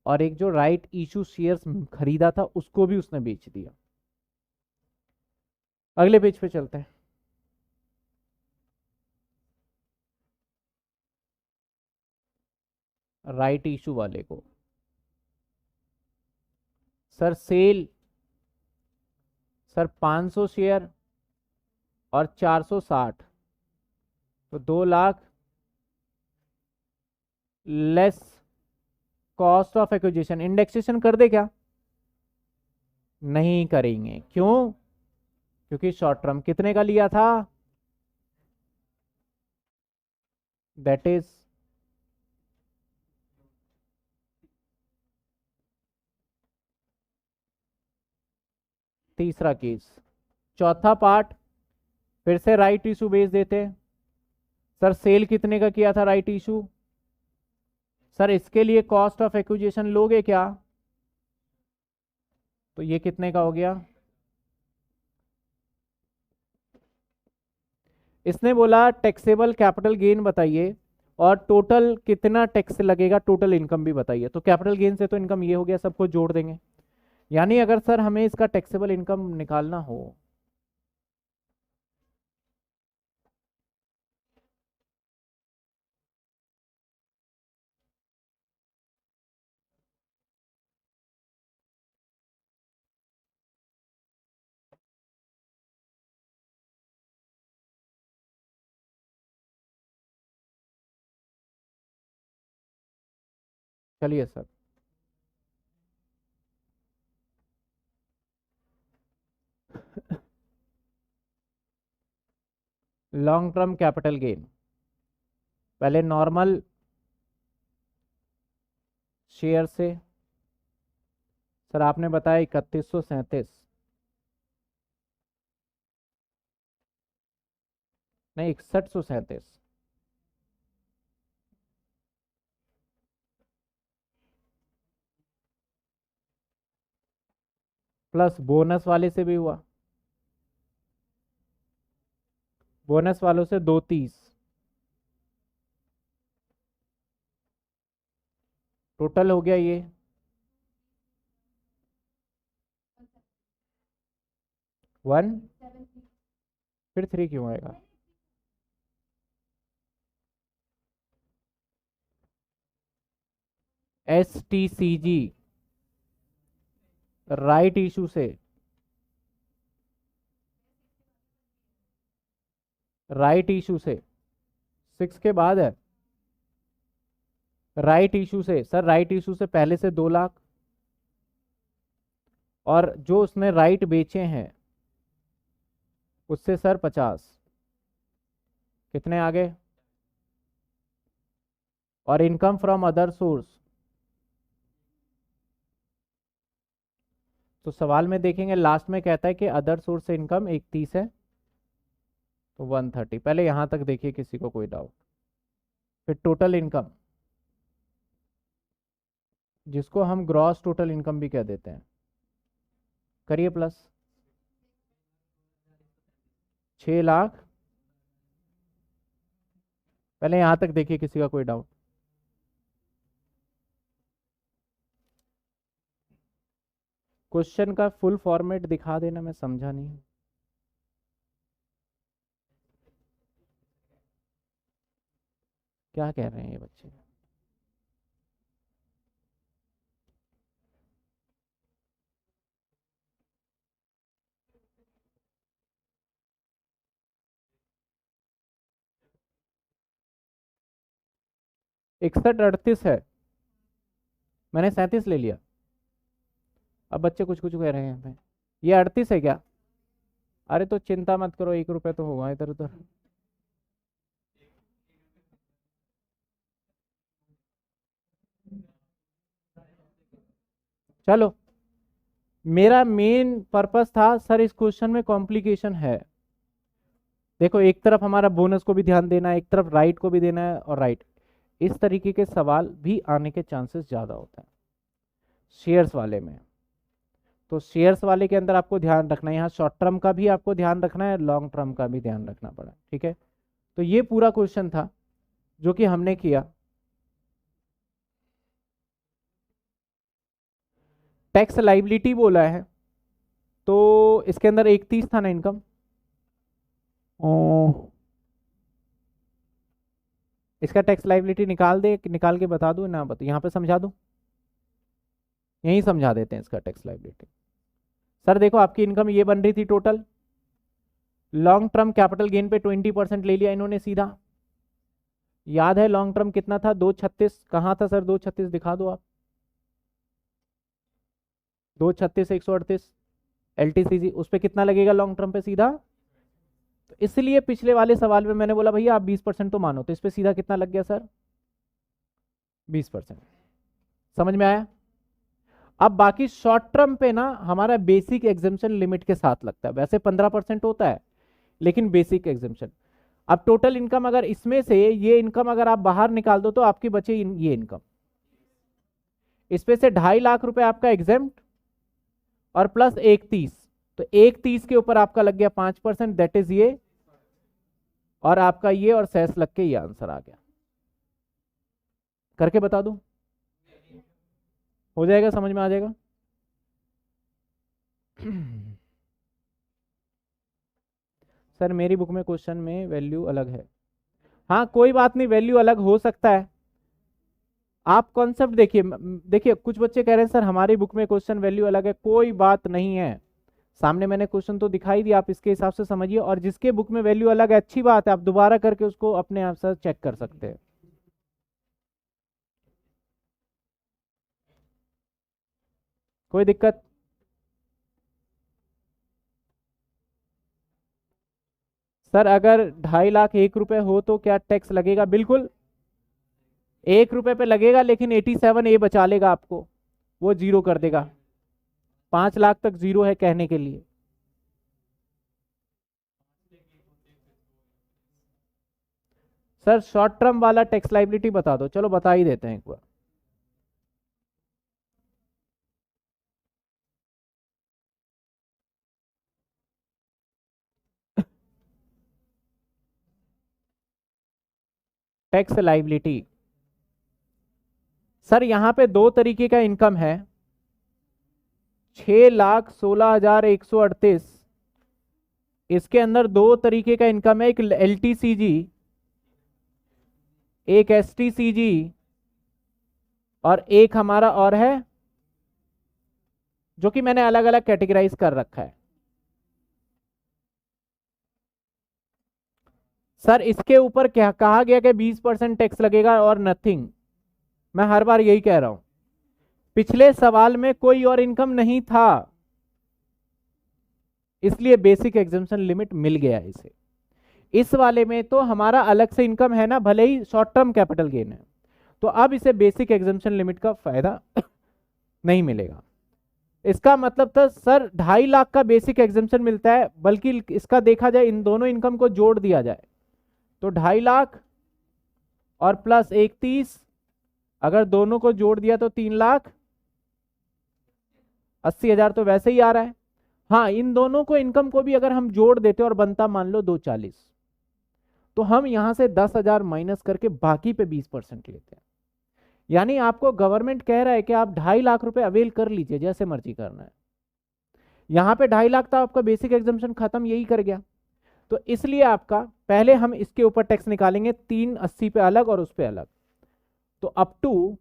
और एक जो राइट इशू शेयर्स खरीदा था उसको भी उसने बेच दिया। अगले पेज पे चलते हैं। राइट इशू वाले को, सर सेल, सर 500 शेयर और 460, तो 2 lakh less cost of acquisition. Indexation कर दे क्या? नहीं करेंगे, क्यों? क्योंकि शॉर्ट टर्म कितने का लिया था? दैट इज तीसरा केस। चौथा पार्ट, फिर से राइट इशू बेच देते। सर सेल कितने का किया था राइट इशू? सर इसके लिए कॉस्ट ऑफ एक्विजिशन लोगे क्या? तो ये कितने का हो गया? इसने बोला टैक्सेबल कैपिटल गेन बताइए और टोटल कितना टैक्स लगेगा, टोटल इनकम भी बताइए। तो कैपिटल गेन से तो इनकम ये हो गया, सबको जोड़ देंगे। यानी अगर सर हमें इसका टैक्सेबल इनकम निकालना हो, चलिए sir, long term capital gain, पहले नॉर्मल शेयर से। सर आपने बताया 3137, नहीं 6137, प्लस बोनस वाले से भी हुआ, बोनस वालों से 230, टोटल हो गया ये 1, फिर 3 क्यों आएगा? STCG राइट इशू से, राइट इशू से 6 के बाद है। राइट इशू से सर, राइट इशू से पहले से 2 लाख, और जो उसने राइट बेचे हैं उससे सर 50, कितने आ गए? और इनकम फ्रॉम अदर सोर्स, तो सवाल में देखेंगे लास्ट में कहता है कि अदर सोर्स से इनकम 31 है, तो 130। पहले यहां तक देखिए, किसी को कोई डाउट? फिर टोटल इनकम, जिसको हम ग्रॉस टोटल इनकम भी कह देते हैं, करिए प्लस 6 लाख। पहले यहां तक देखिए, किसी का कोई डाउट? क्वेश्चन का फुल फॉर्मेट दिखा देना, मैं समझा नहीं। क्या कह रहे हैं ये बच्चे? 6138 है, मैंने 37 ले लिया। अब बच्चे कुछ कुछ कह रहे हैं यहाँ पे, ये 38 है क्या? अरे तो चिंता मत करो, 1 रुपये तो होगा इधर उधर। चलो, मेरा मेन पर्पस था सर इस क्वेश्चन में कॉम्प्लिकेशन है। देखो, एक तरफ हमारा बोनस को भी ध्यान देना है, एक तरफ राइट को भी देना है, और राइट इस तरीके के सवाल भी आने के चांसेस ज्यादा होते हैं शेयर्स वाले में। तो शेयर्स वाले के अंदर आपको ध्यान रखना है, यहाँ शॉर्ट टर्म का भी आपको ध्यान रखना है, लॉन्ग टर्म का भी ध्यान रखना पड़ा, ठीक है। तो ये पूरा क्वेश्चन था जो कि हमने किया। टैक्स लाइबिलिटी बोला है, तो इसके अंदर 31 था ना इनकम। इसका टैक्स लाइबिलिटी निकाल दे, निकाल के बता दूं ना, बता यहाँ पे समझा दूं, यहीं समझा देते हैं इसका टैक्स लाइबिलिटी। सर देखो, आपकी इनकम ये बन रही थी total, long term capital gain पे 20% ले लिया इन्होंने सीधा। याद है लॉन्ग टर्म कितना था? 236। कहाँ था सर 236? दिखा दो आप। 236 138 LTCG, उस पर कितना लगेगा लॉन्ग टर्म पे सीधा? तो इसलिए पिछले वाले सवाल में मैंने बोला भैया आप 20% तो मानो, तो इस पे सीधा कितना लग गया सर? 20%। समझ में आया? अब बाकी शॉर्ट टर्म पे ना हमारा बेसिक एग्जेम्पशन लिमिट के साथ लगता है, वैसे 15% होता है, लेकिन बेसिक एग्जेम्पशन। अब टोटल इनकम अगर इसमें से ये इनकम अगर आप बाहर निकाल दो तो आपकी बचे ये इनकम, इसमें से 2.5 लाख रुपए आपका एग्जेम्प्ट और प्लस 130, तो 130 के ऊपर आपका लग गया 5%, दैट इज ये, और आपका ये और सेस लग के ये आंसर आ गया। करके बता दूं? हो जाएगा, समझ में आ जाएगा। सर मेरी बुक में क्वेश्चन में वैल्यू अलग है। हाँ कोई बात नहीं, वैल्यू अलग हो सकता है। आप कॉन्सेप्ट देखिए, देखिए कुछ बच्चे कह रहे हैं सर हमारी बुक में क्वेश्चन वैल्यू अलग है, कोई बात नहीं है। सामने मैंने क्वेश्चन तो दिखाई दिया, आप इसके हिसाब से समझिए, और जिसके बुक में वैल्यू अलग है अच्छी बात है, आप दोबारा करके उसको अपने आप से चेक कर सकते हैं। कोई दिक्कत? सर अगर 2.5 लाख 1 रुपए हो तो क्या टैक्स लगेगा? बिल्कुल 1 रुपए पे लगेगा, लेकिन 87A बचा लेगा आपको, वो जीरो कर देगा। 5 लाख तक जीरो है कहने के लिए। सर शॉर्ट टर्म वाला टैक्स लाइबिलिटी बता दो, चलो बता ही देते हैं एक बार। टैक्स लाइबिलिटी सर यहाँ पे 2 तरीके का इनकम है, 6,16,138। इसके अंदर 2 तरीके का इनकम है, एक LTCG, एक STCG, और एक हमारा और है जो कि मैंने अलग अलग कैटेगराइज कर रखा है। सर इसके ऊपर क्या कहा गया कि 20% टैक्स लगेगा और नथिंग। मैं हर बार यही कह रहा हूं, पिछले सवाल में कोई और इनकम नहीं था, इसलिए बेसिक एग्जेम्पशन लिमिट मिल गया इसे। इस वाले में तो हमारा अलग से इनकम है ना, भले ही शॉर्ट टर्म कैपिटल गेन है, तो अब इसे बेसिक एग्जेम्पशन लिमिट का फायदा नहीं मिलेगा। इसका मतलब था सर 2.5 लाख का बेसिक एग्जेम्पशन मिलता है, बल्कि इसका देखा जाए इन दोनों इनकम को जोड़ दिया जाए तो 2.5 लाख और प्लस 130, अगर दोनों को जोड़ दिया तो 3,80,000 तो वैसे ही आ रहा है। हाँ इन दोनों को इनकम को भी अगर हम जोड़ देते और बनता मान लो 240, तो हम यहां से 10,000 माइनस करके बाकी पे 20% लेते हैं। यानी आपको गवर्नमेंट कह रहा है कि आप 2.5 लाख रुपए अवेल कर लीजिए, जैसे मर्जी करना है। यहां पे 2.5 लाख था आपका बेसिक एग्जाम्पशन खत्म, यही कर गया। तो इसलिए आपका पहले हम इसके ऊपर टैक्स निकालेंगे, 380 पे अलग और उस पे अलग, तो अप टू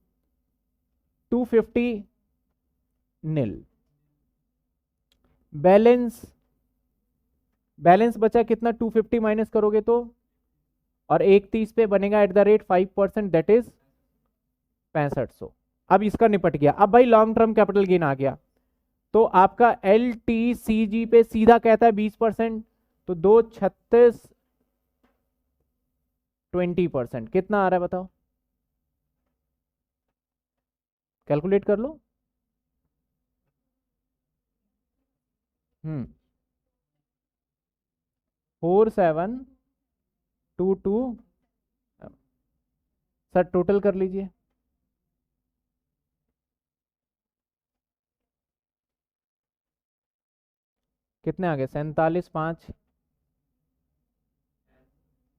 250 नील। बैलेंस बचा कितना? 250 माइनस करोगे तो, और 130 पे बनेगा at the rate 5%, that is 6500। अब इसका निपट गया। अब भाई लॉन्ग टर्म कैपिटल गेन आ गया, तो आपका एल टी सी जी पे सीधा कहता है 20%, तो 2 36 20%, कितना आ रहा है बताओ, कैलकुलेट कर लो। 4722, सर टोटल कर लीजिए। कितने आ गए, 47 5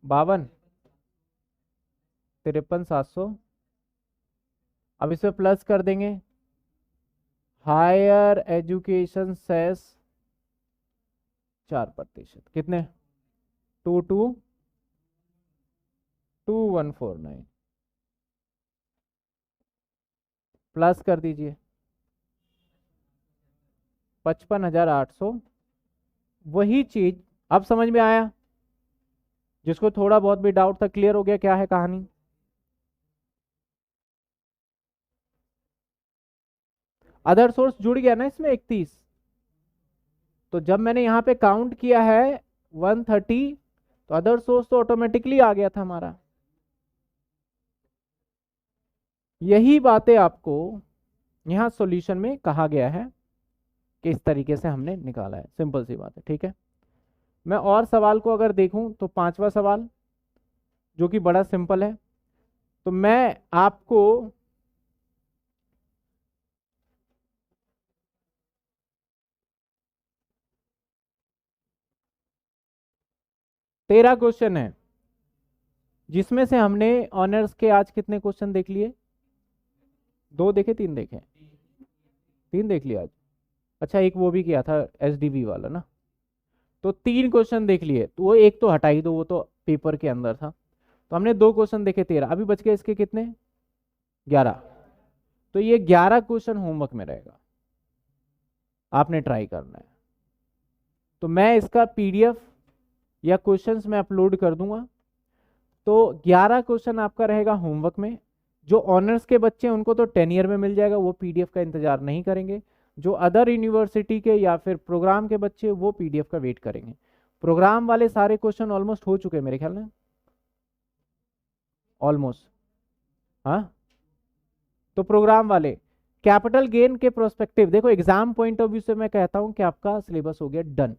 52, 53 700। अब इसमें प्लस कर देंगे हायर एजुकेशन सेस 4%, कितने, 222149, प्लस कर दीजिए 55,800। वही चीज अब समझ में आया, जिसको थोड़ा बहुत भी डाउट था क्लियर हो गया क्या है कहानी। अदर सोर्स जुड़ गया ना इसमें 31, तो जब मैंने यहां पे काउंट किया है 130, तो अदर सोर्स तो ऑटोमेटिकली आ गया था हमारा। यही बातें आपको यहां सॉल्यूशन में कहा गया है कि इस तरीके से हमने निकाला है, सिंपल सी बात है, ठीक है। मैं और सवाल को अगर देखूं तो पांचवा सवाल जो कि बड़ा सिंपल है, तो मैं आपको तेरह क्वेश्चन है, जिसमें से हमने ऑनर्स के आज कितने क्वेश्चन देख लिए, दो देखे, तीन देखे, तीन देख लिया आज। अच्छा एक वो भी किया था एसडीबी वाला ना, तो तीन क्वेश्चन देख लिए, तो वो एक तो हटा ही दो, वो तो पेपर के अंदर था। तो हमने दो क्वेश्चन देखे 13, अभी बच गए इसके कितने, 11। तो ये 11 क्वेश्चन होमवर्क में रहेगा, आपने ट्राई करना है। तो मैं इसका पीडीएफ या क्वेश्चंस में अपलोड कर दूंगा। तो 11 क्वेश्चन आपका रहेगा होमवर्क में। जो ऑनर्स के बच्चे हैं उनको तो 10 ईयर में मिल जाएगा, वो पीडीएफ का इंतजार नहीं करेंगे। जो अदर यूनिवर्सिटी के या फिर प्रोग्राम के बच्चे वो पीडीएफ का वेट करेंगे। प्रोग्राम वाले सारे क्वेश्चन ऑलमोस्ट हो चुके हैं मेरे ख्याल में, ऑलमोस्ट। हाँ, तो प्रोग्राम वाले कैपिटल गेन के प्रोस्पेक्टिव, देखो एग्जाम पॉइंट ऑफ व्यू से मैं कहता हूं कि आपका सिलेबस हो गया डन।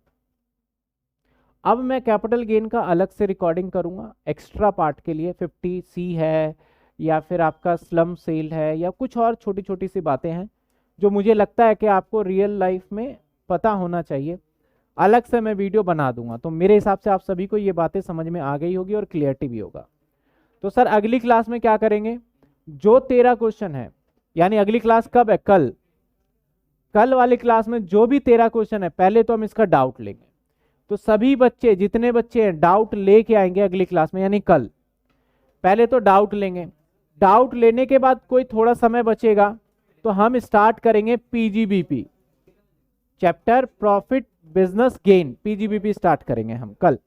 अब मैं कैपिटल गेन का अलग से रिकॉर्डिंग करूंगा एक्स्ट्रा पार्ट के लिए, 50C है या फिर आपका स्लम सेल है या कुछ और छोटी छोटी सी बातें हैं जो मुझे लगता है कि आपको रियल लाइफ में पता होना चाहिए। अलग से मैं वीडियो बना दूंगा, तो मेरे हिसाब से आप सभी को ये बातें समझ में आ गई होगी और क्लियरिटी भी होगा। तो सर अगली क्लास में क्या करेंगे, जो 13 क्वेश्चन है, यानी अगली क्लास कब है, कल। कल वाली क्लास में जो भी 13 क्वेश्चन है, पहले तो हम इसका डाउट लेंगे। तो सभी बच्चे, जितने बच्चे हैं डाउट लेके आएंगे अगली क्लास में, यानी कल। पहले तो डाउट लेंगे, डाउट लेने के बाद कोई थोड़ा समय बचेगा तो हम स्टार्ट करेंगे PGBP, chapter profit business gain, PGBP start करेंगे हम कल।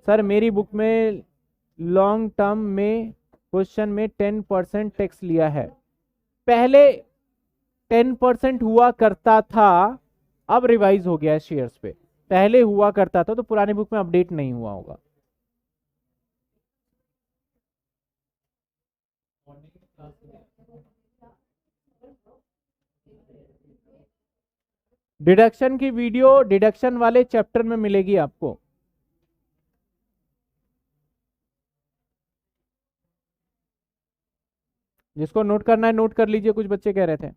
सर मेरी बुक में लॉन्ग टर्म में क्वेश्चन में 10% टैक्स लिया है, पहले 10% हुआ करता था, अब रिवाइज हो गया है शेयर्स पे। पहले हुआ करता था, तो पुरानी बुक में अपडेट नहीं हुआ होगा। डिडक्शन की वीडियो डिडक्शन वाले चैप्टर में मिलेगी आपको। जिसको नोट करना है नोट कर लीजिए, कुछ बच्चे कह रहे थे।